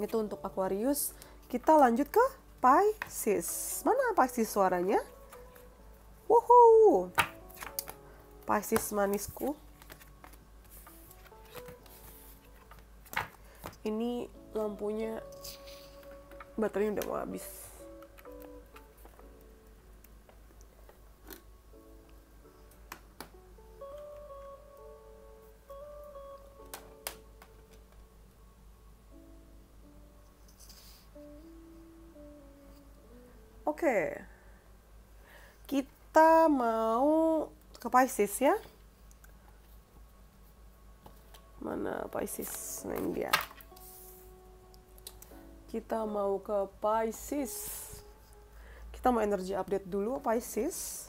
Itu untuk Aquarius. Kita lanjut ke Pisces. Mana Pisces suaranya? Woohoo! Pisces manisku. Ini lampunya, baterainya udah mau habis. Oke. Kita mau ke Pisces ya. Mana Pisces? Nah ini dia. Kita mau ke Pisces. Kita mau energi update dulu Pisces.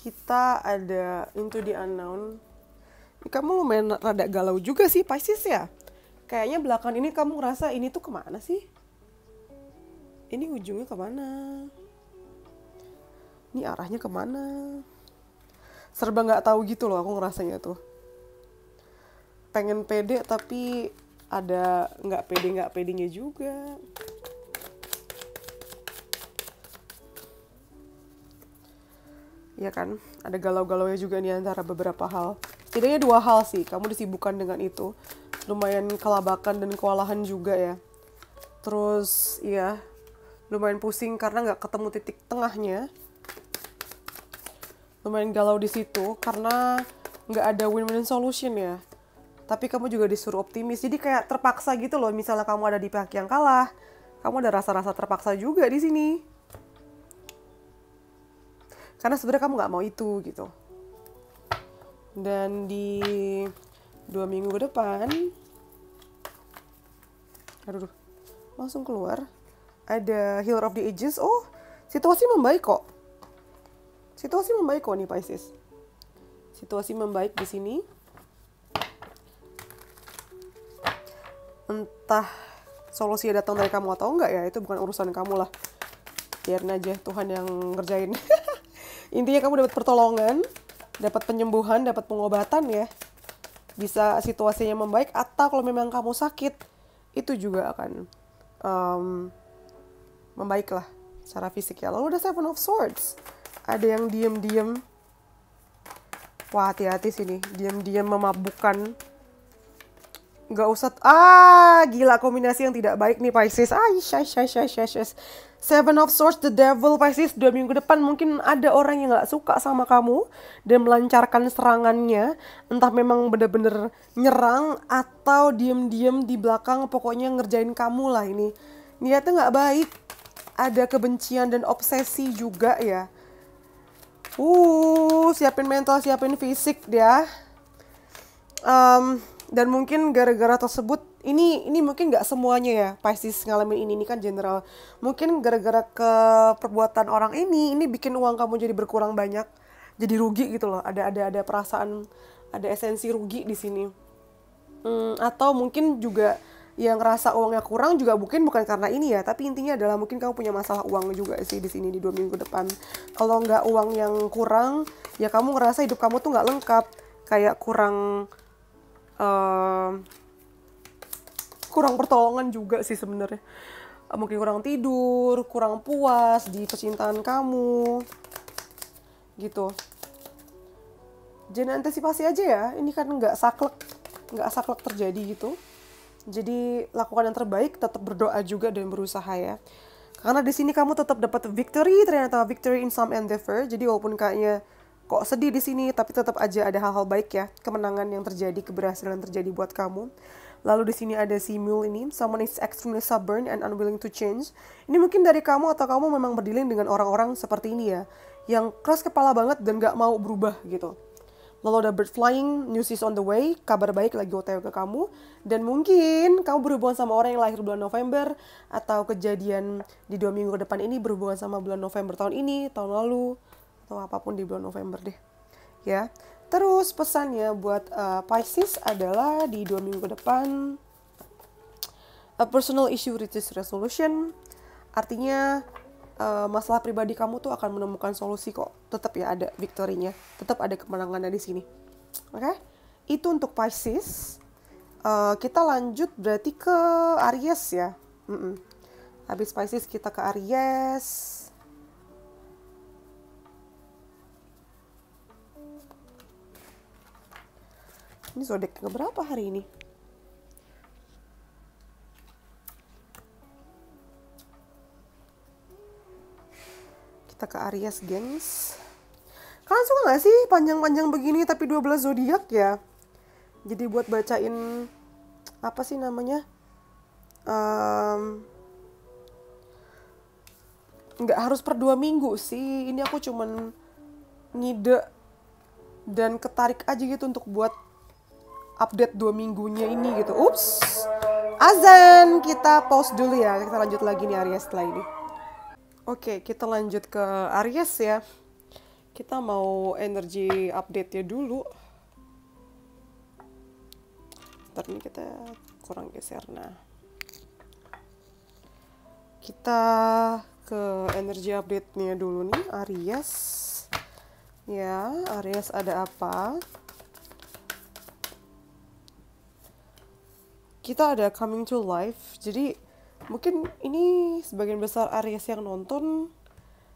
Kita ada into the unknown. Kamu lumayan rada galau juga sih Pisces ya. Kayaknya belakang ini kamu ngerasa ini tuh kemana sih? Ini ujungnya kemana? Ini arahnya kemana? Serba nggak tahu gitu loh aku ngerasanya tuh. Pengen pede tapi ada nggak pedenya juga. Ya kan, ada galau-galaunya juga nih antara beberapa hal. Setidaknya 2 hal sih, kamu disibukkan dengan itu. Lumayan kelabakan dan kewalahan juga ya. Terus ya, lumayan pusing karena nggak ketemu titik tengahnya. Lumayan galau di situ karena nggak ada win-win solution ya. Tapi kamu juga disuruh optimis, jadi kayak terpaksa gitu loh. Misalnya kamu ada di pihak yang kalah, kamu ada rasa-rasa terpaksa juga di sini. Karena sebenarnya kamu nggak mau itu gitu. Dan di 2 minggu ke depan, langsung keluar ada Healer of the Ages. Oh, situasi membaik kok. Situasi membaik kok nih Pisces. Situasi membaik di sini. Entah solusi datang dari kamu atau enggak ya, itu bukan urusan kamu lah. Biarin aja Tuhan yang ngerjain. Intinya kamu dapat pertolongan, dapat penyembuhan, dapat pengobatan ya. Bisa situasinya membaik, atau kalau memang kamu sakit, itu juga akan membaik lah secara fisik ya. Lalu ada Seven of Swords. Ada yang diem-diem. Wah, hati-hati sini. Diem-diem memabukkan. Nggak usah. Gila, kombinasi yang tidak baik nih Pisces. Seven of Swords, the Devil, Pisces. 2 minggu depan mungkin ada orang yang nggak suka sama kamu dan melancarkan serangannya. Entah memang bener-bener nyerang atau diem-diem di belakang, pokoknya ngerjain kamu lah ini. Niatnya nggak baik. Ada kebencian dan obsesi juga ya. Siapin mental, siapin fisik dia. Dan mungkin gara-gara tersebut, ini mungkin nggak semuanya ya Pisces ngalamin ini kan general. Mungkin gara-gara ke perbuatan orang ini bikin uang kamu jadi berkurang banyak, jadi rugi gitu loh. Ada perasaan, ada esensi rugi di sini. Atau mungkin juga yang ngerasa uangnya kurang juga mungkin bukan karena ini ya, tapi intinya adalah mungkin kamu punya masalah uang juga sih di sini di 2 minggu depan. Kalau nggak uang yang kurang, ya kamu ngerasa hidup kamu tuh nggak lengkap, kayak kurang pertolongan juga sih sebenarnya. Mungkin kurang tidur, kurang puas di percintaan kamu, gitu. Jangan antisipasi aja ya, ini kan nggak saklek terjadi gitu. Jadi lakukan yang terbaik, tetap berdoa juga dan berusaha ya. Karena di sini kamu tetap dapat victory, ternyata victory in some endeavor. Jadi walaupun kayaknya kok sedih di sini, tapi tetap aja ada hal-hal baik ya, kemenangan yang terjadi, keberhasilan yang terjadi buat kamu. Lalu di sini ada si Mule ini, someone is extremely stubborn and unwilling to change. Ini mungkin dari kamu atau kamu memang berdealing dengan orang-orang seperti ini ya, yang keras kepala banget dan gak mau berubah gitu. Lalu ada bird flying, news is on the way, kabar baik lagi OTW ke kamu. Dan mungkin kamu berhubungan sama orang yang lahir bulan November, atau kejadian di 2 minggu ke depan ini berhubungan sama bulan November tahun ini, tahun lalu, atau apapun di bulan November deh. Ya. Terus pesannya buat Pisces adalah di 2 minggu ke depan, a personal issue reaches resolution. Artinya masalah pribadi kamu tuh akan menemukan solusi kok. Tetap ya ada victory-nya, tetap ada kemenangannya di sini. Oke? Itu untuk Pisces. Kita lanjut berarti ke Aries ya. Habis Pisces kita ke Aries. Ini zodiak keberapa hari ini? Kita ke Aries, gengs. Kalian suka gak sih panjang-panjang begini tapi 12 zodiak ya? Jadi buat bacain, apa sih namanya? Nggak harus per 2 minggu sih. Ini aku cuman ngide dan ketarik aja gitu untuk buat update 2 minggunya ini gitu. Ups, azan, kita pause dulu ya. Kita lanjut lagi nih Aries setelah ini. Oke, kita lanjut ke Aries ya. Kita mau energi update-nya dulu. Ntar ini kita kurang geser. Nah, kita ke energi update-nya dulu nih Aries. Ya, Aries ada apa? Kita ada coming to life. Jadi mungkin ini sebagian besar Aries yang nonton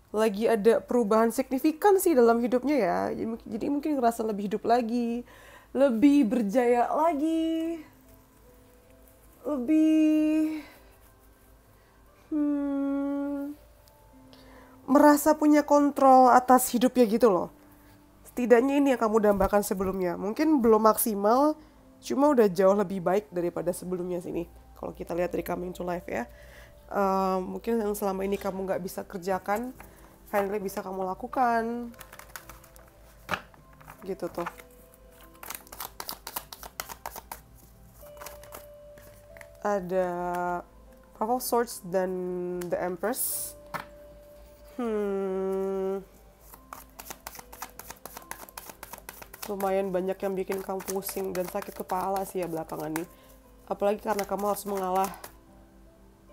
lagi ada perubahan signifikan sih dalam hidupnya ya. Jadi mungkin ngerasa lebih hidup lagi, lebih berjaya lagi, lebih merasa punya kontrol atas hidupnya gitu loh. Setidaknya ini yang kamu dambakan sebelumnya. Mungkin belum maksimal, cuma udah jauh lebih baik daripada sebelumnya sini. Kalau kita lihat dari coming to life ya. Mungkin yang selama ini kamu nggak bisa kerjakan, finally bisa kamu lakukan. Gitu tuh. Ada Five of Swords dan The Empress. lumayan banyak yang bikin kamu pusing dan sakit kepala sih ya belakangan nih. Apalagi karena kamu harus mengalah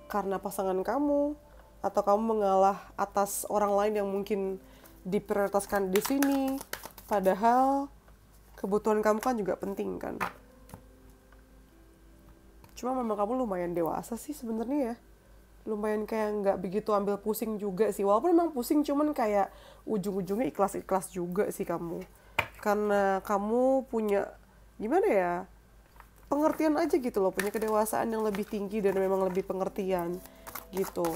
karena pasangan kamu, atau kamu mengalah atas orang lain yang mungkin diprioritaskan di sini. Padahal kebutuhan kamu kan juga penting kan. Cuma memang kamu lumayan dewasa sih sebenarnya ya. Lumayan kayak nggak begitu ambil pusing juga sih. Walaupun memang pusing, cuman kayak ujung-ujungnya ikhlas-ikhlas juga sih kamu. Karena kamu punya, gimana ya, pengertian aja gitu loh. Punya kedewasaan yang lebih tinggi dan memang lebih pengertian gitu.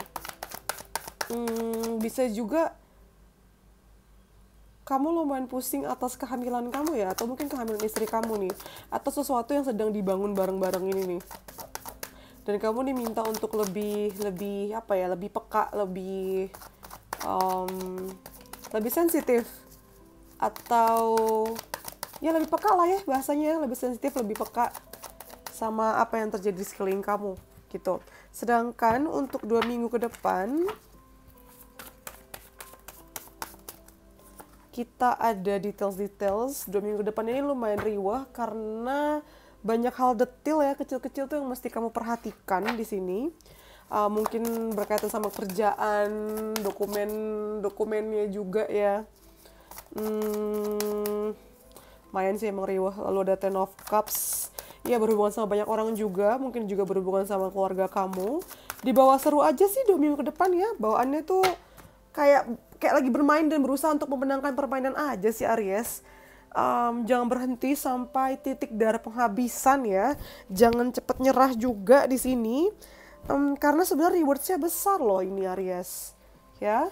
Bisa juga kamu lumayan pusing atas kehamilan kamu ya. Atau mungkin kehamilan istri kamu nih. Atau sesuatu yang sedang dibangun bareng-bareng ini nih. Dan kamu diminta untuk lebih peka, lebih sensitif, atau ya lebih peka lah ya bahasanya, lebih sensitif, lebih peka sama apa yang terjadi di sekeliling kamu gitu. Sedangkan untuk 2 minggu ke depan kita ada details 2 minggu ke depan ini lumayan riwah karena banyak hal detail ya, kecil-kecil tuh yang mesti kamu perhatikan di sini. Mungkin berkaitan sama kerjaan, dokumennya juga ya. Lumayan sih emang riwah. Lalu ada Ten of Cups. Ya berhubungan sama banyak orang juga, mungkin juga berhubungan sama keluarga kamu. Dibawa seru aja sih 2 minggu ke depan ya. Bawaannya tuh kayak lagi bermain dan berusaha untuk memenangkan permainan aja sih Aries. Jangan berhenti sampai titik darah penghabisan ya. Jangan cepet nyerah juga di sini. Karena sebenarnya rewards-nya besar loh ini Aries. Ya.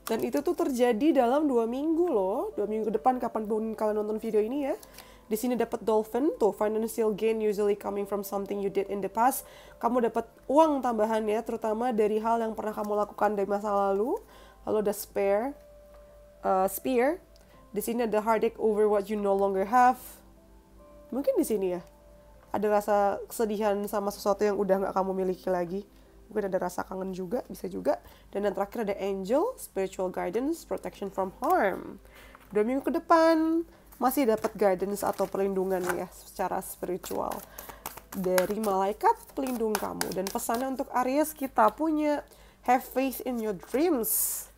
Dan itu tuh terjadi dalam 2 minggu loh. 2 minggu ke depan kapanpun kalian nonton video ini ya. Di sini dapat dolphin tuh, financial gain usually coming from something you did in the past. Kamu dapat uang tambahan ya, terutama dari hal yang pernah kamu lakukan dari masa lalu. Lalu ada spear. Di sini ada heartache over what you no longer have. Mungkin di sini ya ada rasa kesedihan sama sesuatu yang udah nggak kamu miliki lagi. Mungkin ada rasa kangen juga, bisa juga. Dan yang terakhir ada angel, spiritual guidance, protection from harm. 2 minggu ke depan masih dapat guidance atau perlindungan ya secara spiritual dari malaikat pelindung kamu. Dan pesannya untuk Aries kita punya have faith in your dreams.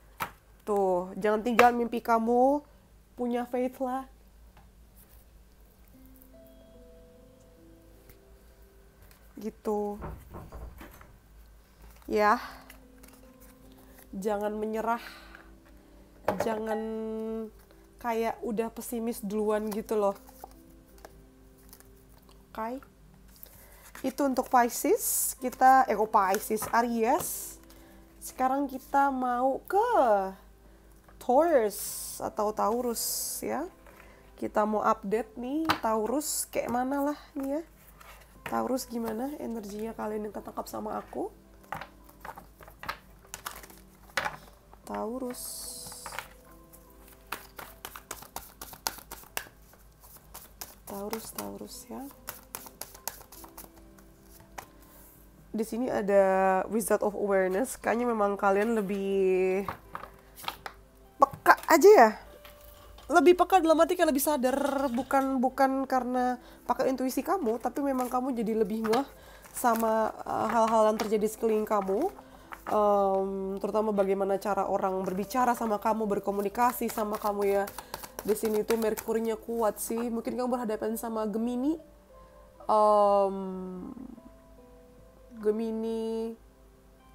Tuh, jangan tinggal mimpi kamu. Punya faith lah. Gitu. Ya. Jangan menyerah. Jangan kayak udah pesimis duluan gitu loh. Oke. Itu untuk Pisces. Aries. Sekarang kita mau ke Taurus atau Taurus ya. Kita mau update nih Taurus kayak mana lah nih ya. Taurus gimana energinya kalian yang ketangkap sama aku? Taurus. Taurus ya. Di sini ada Wizard of Awareness. Kayaknya memang kalian lebih peka aja ya, lebih peka dalam arti kayak lebih sadar, bukan karena pakai intuisi kamu, tapi memang kamu jadi lebih ngeh sama hal-hal yang terjadi sekeliling kamu, terutama bagaimana cara orang berbicara sama kamu, berkomunikasi sama kamu ya. Di sini tuh Merkurinya kuat sih, mungkin kamu berhadapan sama Gemini, atau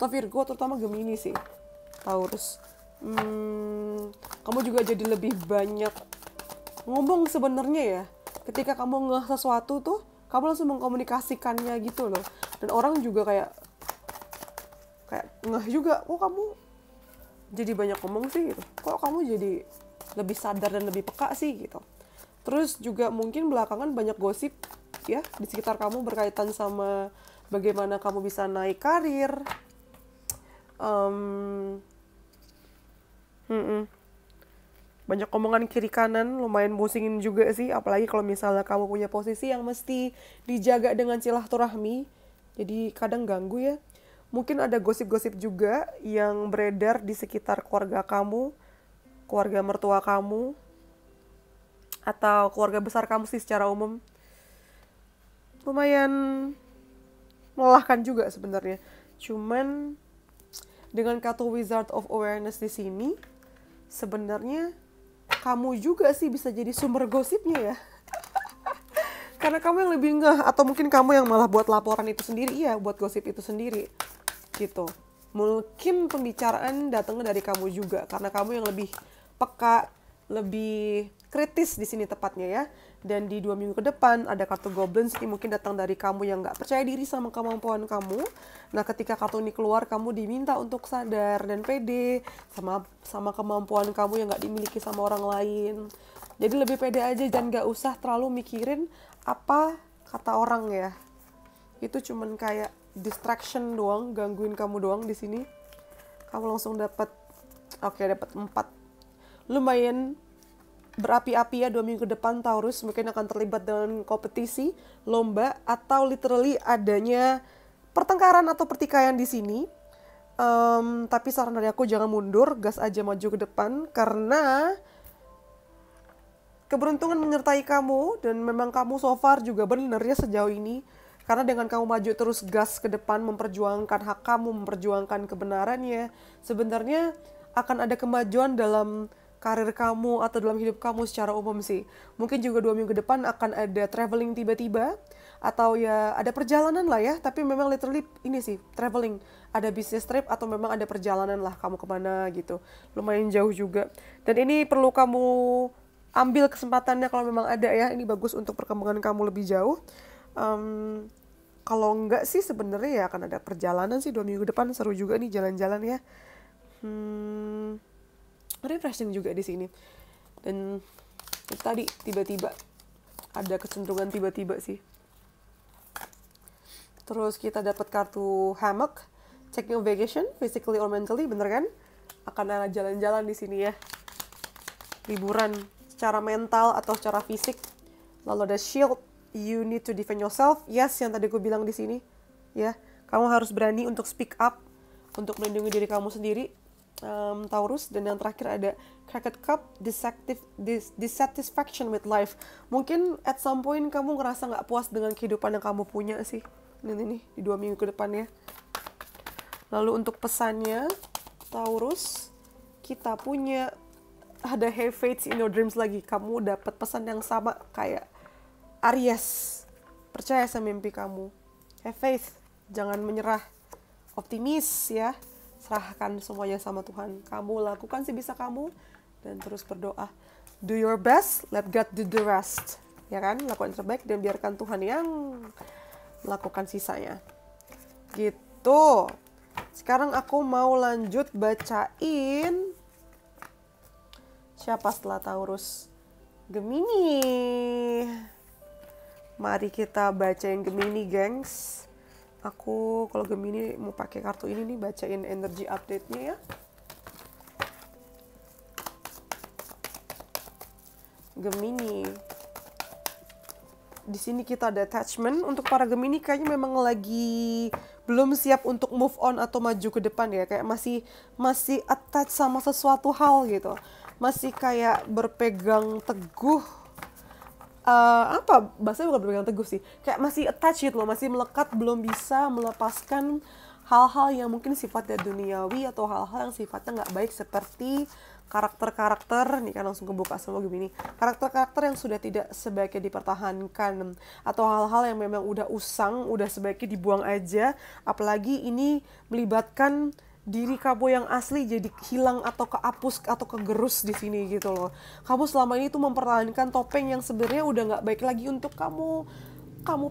Virgo, terutama Gemini sih, Taurus. Kamu juga jadi lebih banyak ngomong sebenarnya ya. Ketika kamu ngeh sesuatu tuh, kamu langsung mengkomunikasikannya gitu loh. Dan orang juga kayak ngeh juga, kok kamu jadi banyak ngomong sih gitu. Kok kamu jadi lebih sadar dan lebih peka sih gitu. Terus juga mungkin belakangan banyak gosip ya di sekitar kamu berkaitan sama bagaimana kamu bisa naik karir. Banyak omongan kiri kanan, lumayan pusingin juga sih, apalagi kalau misalnya kamu punya posisi yang mesti dijaga dengan silaturahmi, jadi kadang ganggu ya. Mungkin ada gosip-gosip juga yang beredar di sekitar keluarga kamu, keluarga mertua kamu. atau keluarga besar kamu sih secara umum. Lumayan melelahkan juga sebenarnya. Cuman dengan kartu Wizard of Awareness di sini, sebenarnya kamu juga sih bisa jadi sumber gosipnya ya. Karena kamu yang lebih ngeh, atau mungkin kamu yang malah buat laporan itu sendiri, iya, buat gosip itu sendiri, gitu. Mungkin pembicaraan datangnya dari kamu juga, karena kamu yang lebih peka, lebih kritis di sini tepatnya ya. Dan di 2 minggu ke depan ada kartu Goblins, ini mungkin datang dari kamu yang nggak percaya diri sama kemampuan kamu. Nah, ketika kartu ini keluar, kamu diminta untuk sadar dan pede sama kemampuan kamu yang nggak dimiliki sama orang lain. Jadi lebih pede aja, dan nggak usah terlalu mikirin apa kata orang ya. Itu cuman kayak distraction doang, gangguin kamu doang di sini. Kamu langsung dapat, oke, dapat 4. Lumayan berapi-api ya 2 minggu ke depan Taurus, mungkin akan terlibat dengan kompetisi, lomba, atau literally adanya pertengkaran atau pertikaian di sini. Tapi saran dari aku jangan mundur, gas aja maju ke depan, karena keberuntungan menyertai kamu, dan memang kamu so far juga benar ya sejauh ini. Karena dengan kamu maju terus gas ke depan, memperjuangkan hak kamu, memperjuangkan kebenarannya, sebenarnya akan ada kemajuan dalam karir kamu atau dalam hidup kamu secara umum sih. Mungkin juga 2 minggu ke depan akan ada traveling tiba-tiba, atau ya ada perjalanan lah ya, tapi memang literally ini sih, traveling. Ada business trip atau memang ada perjalanan lah kamu kemana gitu. Lumayan jauh juga. Dan ini perlu kamu ambil kesempatannya kalau memang ada ya, ini bagus untuk perkembangan kamu lebih jauh. Kalau enggak sih sebenarnya ya akan ada perjalanan sih 2 minggu depan, seru juga nih jalan-jalan ya. Refreshing juga di sini. Dan itu tadi tiba-tiba ada kecenderungan tiba-tiba sih. Terus kita dapat kartu Hammock, checking vacation, physically or mentally, bener kan? Akan ada jalan-jalan di sini ya. Liburan secara mental atau secara fisik. Lalu ada shield, you need to defend yourself. Yes, yang tadi gue bilang di sini, ya. Kamu harus berani untuk speak up, untuk melindungi diri kamu sendiri, Taurus. Dan yang terakhir ada Cracked Cup, dissatisfaction with life. Mungkin at some point kamu ngerasa nggak puas dengan kehidupan yang kamu punya sih. Ini nih di 2 minggu ke depan ya. Lalu untuk pesannya, Taurus, kita punya ada have faith in your dreams lagi. Kamu dapat pesan yang sama kayak Aries. Percaya sama mimpi kamu. Have faith, jangan menyerah. Optimis ya. Serahkan semuanya sama Tuhan. Kamu lakukan sebisa kamu dan terus berdoa. Do your best, let God do the rest. Ya kan? Lakukan yang terbaik dan biarkan Tuhan yang melakukan sisanya. Gitu. Sekarang aku mau lanjut bacain siapa setelah Taurus? Gemini. Mari kita bacain Gemini, gengs. Aku kalau Gemini mau pakai kartu ini nih, bacain energy update-nya ya. Gemini. Di sini kita ada attachment. Untuk para Gemini kayaknya memang lagi belum siap untuk move on atau maju ke depan ya. Kayak masih attach sama sesuatu hal gitu. Masih kayak berpegang teguh. Apa bahasanya, bukan berpegang teguh sih, kayak masih attach gitu loh, masih melekat, belum bisa melepaskan hal-hal yang mungkin sifatnya duniawi atau hal-hal yang sifatnya nggak baik, seperti karakter-karakter, nih kan langsung kebuka semua Gemini, karakter-karakter yang sudah tidak sebaiknya dipertahankan, atau hal-hal yang memang udah usang, udah sebaiknya dibuang aja, apalagi ini melibatkan diri kamu yang asli jadi hilang atau kehapus atau kegerus di sini gitu loh. Kamu selama ini tuh mempertahankan topeng yang sebenarnya udah nggak baik lagi untuk kamu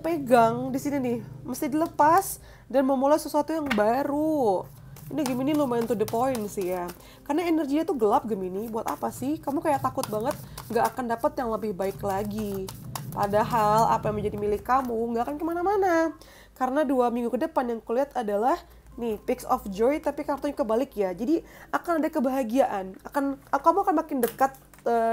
pegang di sini nih. Mesti dilepas dan memulai sesuatu yang baru. Ini Gemini lumayan to the point sih ya. Karena energinya tuh gelap Gemini. Buat apa sih? Kamu kayak takut banget nggak akan dapat yang lebih baik lagi. Padahal apa yang menjadi milik kamu nggak akan kemana-mana. Karena 2 minggu ke depan yang kulihat adalah nih, Pigs of Joy, tapi kartunya kebalik ya. Jadi akan ada kebahagiaan. Kamu akan makin dekat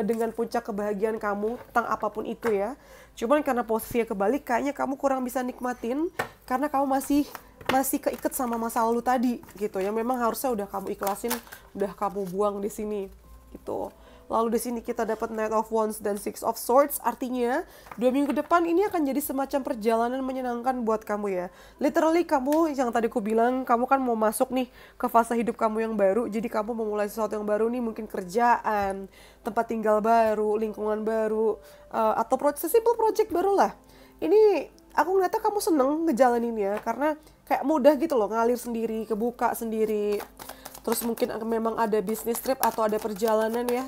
dengan puncak kebahagiaan kamu tentang apapun itu ya. Cuman karena posisinya kebalik, kayaknya kamu kurang bisa nikmatin karena kamu masih keikat sama masa lalu tadi gitu. Yang memang harusnya udah kamu ikhlasin, udah kamu buang di sini gitu. Lalu di sini kita dapat Knight of Wands dan Six of Swords. Artinya 2 minggu ke depan ini akan jadi semacam perjalanan menyenangkan buat kamu ya. Literally kamu yang tadi aku bilang, kamu kan mau masuk nih ke fase hidup kamu yang baru. Jadi kamu memulai sesuatu yang baru nih, mungkin kerjaan, tempat tinggal baru, lingkungan baru, atau simple project baru lah. Ini aku ngeliatnya kamu seneng ngejalaninnya karena kayak mudah gitu loh, ngalir sendiri, kebuka sendiri. Terus mungkin memang ada business trip atau ada perjalanan ya,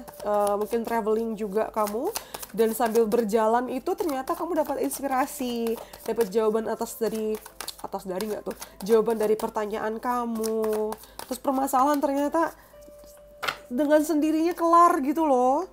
mungkin traveling juga kamu. Dan sambil berjalan itu ternyata kamu dapat inspirasi, dapat jawaban nggak tuh? Jawaban dari pertanyaan kamu. Terus permasalahan ternyata dengan sendirinya kelar gitu loh.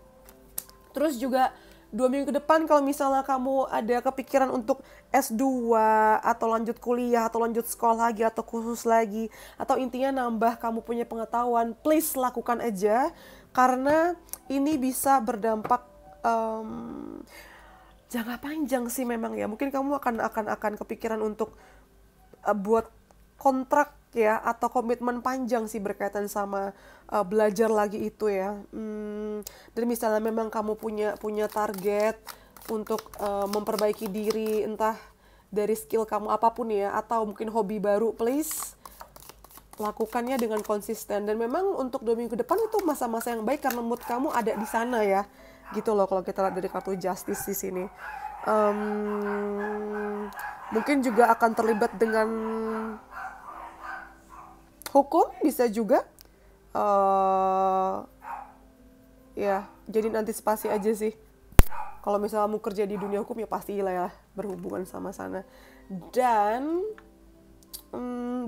Terus juga 2 minggu ke depan kalau misalnya kamu ada kepikiran untuk S2 atau lanjut kuliah atau lanjut sekolah lagi atau kursus lagi atau intinya nambah kamu punya pengetahuan, please lakukan aja karena ini bisa berdampak jangka panjang sih memang ya. Mungkin kamu akan kepikiran untuk buat kontrak ya atau komitmen panjang sih berkaitan sama belajar lagi itu ya. Dan misalnya memang kamu punya target untuk memperbaiki diri, entah dari skill kamu apapun ya, atau mungkin hobi baru, please lakukannya dengan konsisten. Dan memang untuk 2 minggu ke depan itu masa-masa yang baik karena mood kamu ada di sana ya, gitu loh kalau kita lihat dari kartu Justice di sini. Mungkin juga akan terlibat dengan hukum, bisa juga. Ya, jadi antisipasi aja sih. Kalau misalnya mau kerja di dunia hukum ya pastilah ya berhubungan sama sana. Dan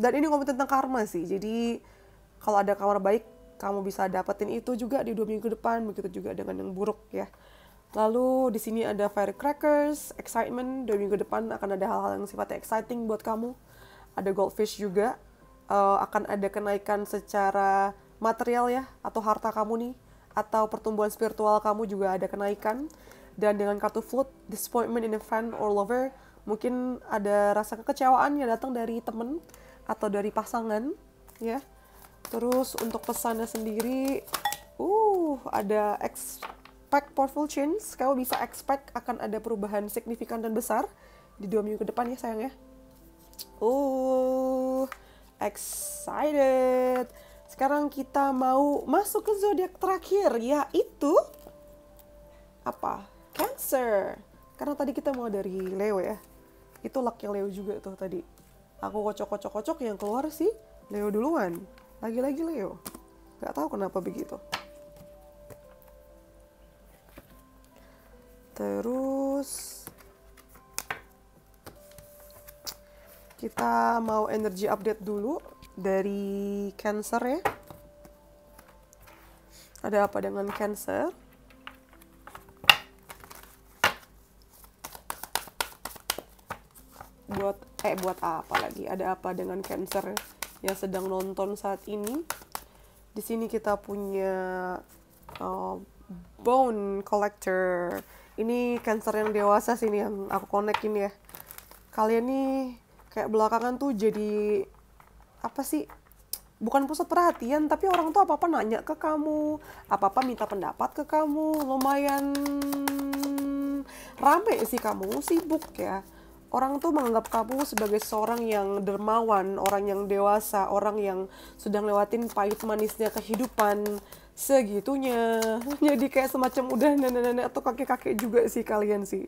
ini ngomong tentang karma sih. Jadi kalau ada kabar baik, kamu bisa dapetin itu juga di 2 minggu depan. Begitu juga dengan yang buruk ya. Lalu di sini ada firecrackers, excitement. 2 minggu depan akan ada hal-hal yang sifatnya exciting buat kamu. Ada goldfish juga. Akan ada kenaikan secara material ya, atau harta kamu nih, atau pertumbuhan spiritual kamu juga ada kenaikan. Dan dengan kartu flute, disappointment in a friend or lover, mungkin ada rasa kekecewaan yang datang dari temen atau dari pasangan ya. Terus untuk pesannya sendiri, ada expect powerful change. Kamu bisa expect akan ada perubahan signifikan dan besar di 2 minggu ke depan ya sayang ya. Excited. Sekarang kita mau masuk ke zodiak terakhir, yaitu apa? Cancer. Karena tadi kita mau dari Leo ya. Itu lucknya Leo juga tuh tadi. Aku kocok yang keluar sih Leo duluan. Lagi-lagi Leo. Gak tahu kenapa begitu. Terus kita mau energy update dulu dari Cancer ya. Ada apa dengan Cancer? Buat apa lagi? Ada apa dengan Cancer yang sedang nonton saat ini? Di sini kita punya Bone Collector. Ini Cancer yang dewasa sini yang aku konekin ya. Kalian nih kayak belakangan tuh jadi apa sih? Bukan pusat perhatian, tapi orang tuh apa-apa nanya ke kamu, apa-apa minta pendapat ke kamu. Lumayan rame sih kamu, sibuk ya. Orang tuh menganggap kamu sebagai seorang yang dermawan, orang yang dewasa, orang yang sudah lewatin pahit manisnya kehidupan segitunya. Jadi kayak semacam udah nenek-nenek atau kakek-kakek juga sih kalian sih.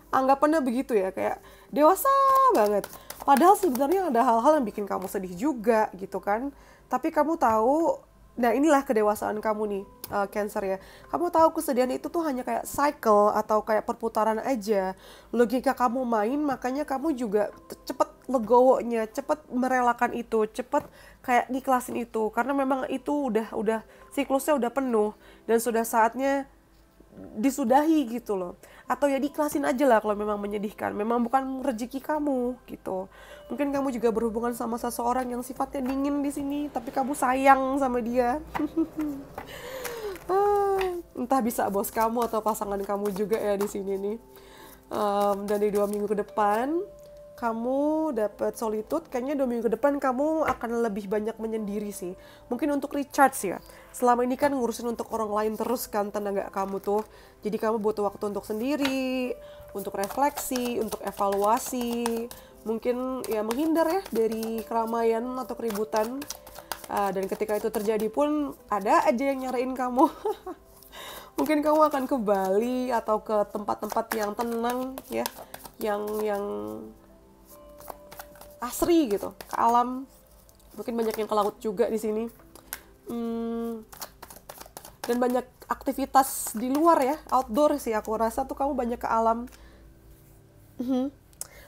Anggapannya begitu ya, kayak dewasa banget. Padahal sebenarnya ada hal-hal yang bikin kamu sedih juga gitu kan. Tapi kamu tahu, nah inilah kedewasaan kamu nih, Cancer ya. Kamu tahu kesedihan itu tuh hanya kayak cycle atau kayak perputaran aja. Logika kamu main, makanya kamu juga cepet legowonya, cepet merelakan itu, cepet kayak ngiklasin itu. Karena memang itu udah siklusnya udah penuh dan sudah saatnya disudahi gitu loh. Atau ya diklasin aja lah kalau memang menyedihkan. Memang bukan rezeki kamu gitu. Mungkin kamu juga berhubungan sama seseorang yang sifatnya dingin di sini, tapi kamu sayang sama dia. Entah bisa bos kamu atau pasangan kamu juga ya di sini nih. Dan di 2 minggu ke depan, kamu dapat solitude, kayaknya 2 minggu ke depan kamu akan lebih banyak menyendiri sih. Mungkin untuk recharge ya. Selama ini kan ngurusin untuk orang lain terus kan tenaga kamu tuh. Jadi kamu butuh waktu untuk sendiri, untuk refleksi, untuk evaluasi. Mungkin ya menghindar ya dari keramaian atau keributan. Dan ketika itu terjadi pun ada aja yang nyariin kamu. Mungkin kamu akan ke Bali atau ke tempat-tempat yang tenang ya. Yang asri gitu, ke alam. Mungkin banyak yang ke laut juga di sini. Dan banyak aktivitas di luar ya, outdoor sih aku rasa tuh kamu banyak ke alam.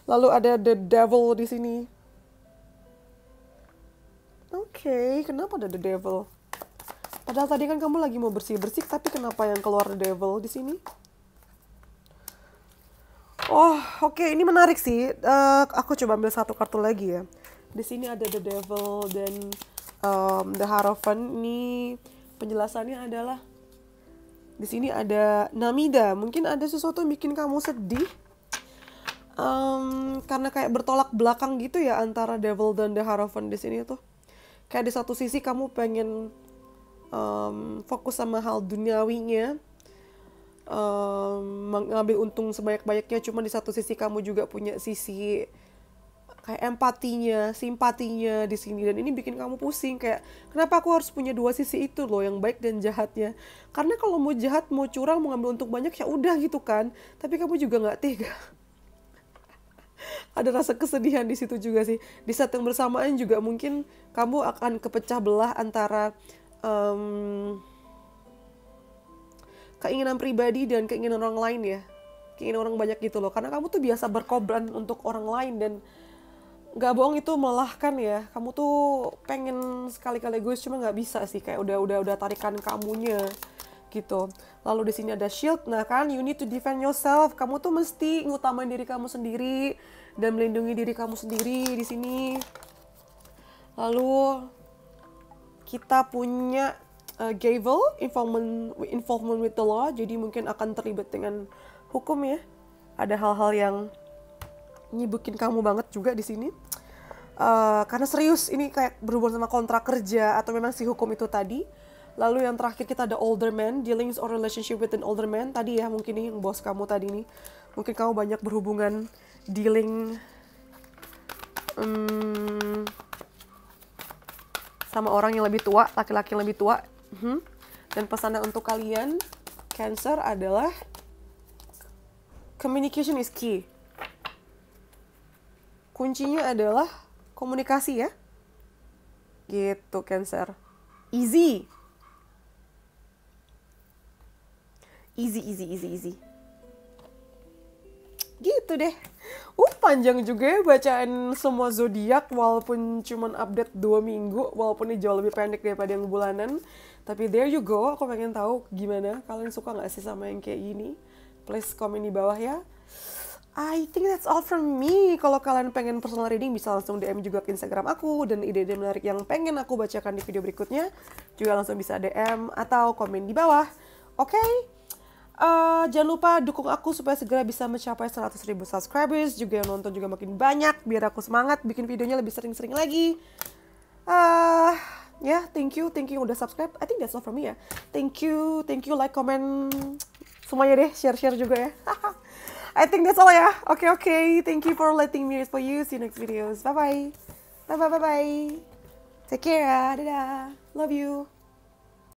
Lalu ada the devil di sini. Oke, kenapa ada the devil? Padahal tadi kan kamu lagi mau bersih-bersih, tapi kenapa yang keluar the devil di sini? Oh, oke, ini menarik sih. Aku coba ambil satu kartu lagi ya. Di sini ada the devil dan the Hierophant. Ini penjelasannya adalah di sini ada Namida. Mungkin ada sesuatu yang bikin kamu sedih. Karena kayak bertolak belakang gitu ya antara devil dan the Hierophant di sini tuh. Kayak di satu sisi kamu pengen fokus sama hal duniawinya, mengambil untung sebanyak-banyaknya, cuma di satu sisi kamu juga punya sisi kayak empatinya, simpatinya di sini, dan ini bikin kamu pusing kayak kenapa aku harus punya dua sisi itu loh, yang baik dan jahatnya. Karena kalau mau jahat, mau curang, mau ngambil untung banyak ya udah gitu kan, tapi kamu juga nggak tega. Ada rasa kesedihan di situ juga sih. Di saat yang bersamaan juga mungkin kamu akan kepecah belah antara keinginan pribadi dan keinginan orang lain ya. Keinginan orang banyak gitu loh. Karena kamu tuh biasa berkorban untuk orang lain dan gak bohong itu melelahkan ya. Kamu tuh pengen sekali-kali egois cuma gak bisa sih. Kayak udah tarikan kamunya gitu. Lalu di sini ada shield. Nah kan, you need to defend yourself. Kamu tuh mesti ngutamain diri kamu sendiri dan melindungi diri kamu sendiri di sini. Lalu kita punya Gavel, involvement with the law, jadi mungkin akan terlibat dengan hukum ya. Ada hal-hal yang nyibukin kamu banget juga di sini. Karena serius, ini kayak berhubungan sama kontrak kerja atau memang si hukum itu tadi. Lalu yang terakhir kita ada older man, dealings or relationship with an older man. Tadi ya mungkin nih bos kamu tadi nih. Mungkin kamu banyak berhubungan, dealing sama orang yang lebih tua, laki-laki yang lebih tua. Dan pesannya untuk kalian Cancer adalah communication is key. Kuncinya adalah komunikasi ya. Gitu Cancer. Easy. Easy. Gitu deh. Panjang juga ya bacaan semua zodiak, walaupun cuman update 2 minggu, walaupun ini jauh lebih pendek daripada yang bulanan. Tapi there you go, aku pengen tahu gimana, kalian suka gak sih sama yang kayak gini? Please komen di bawah ya. I think that's all from me. Kalau kalian pengen personal reading bisa langsung DM juga ke Instagram aku, dan ide-ide menarik yang pengen aku bacakan di video berikutnya juga langsung bisa DM atau komen di bawah. Oke? Jangan lupa dukung aku supaya segera bisa mencapai 100.000 subscribers. Juga yang nonton juga makin banyak, biar aku semangat bikin videonya lebih sering-sering lagi. Thank you udah subscribe. I think that's all from me ya. Thank you, like, comment, semuanya deh, share juga ya. I think that's all ya. Okay. Thank you for letting me for you. See you next videos. Bye. Take care ya. Dadah. Love you.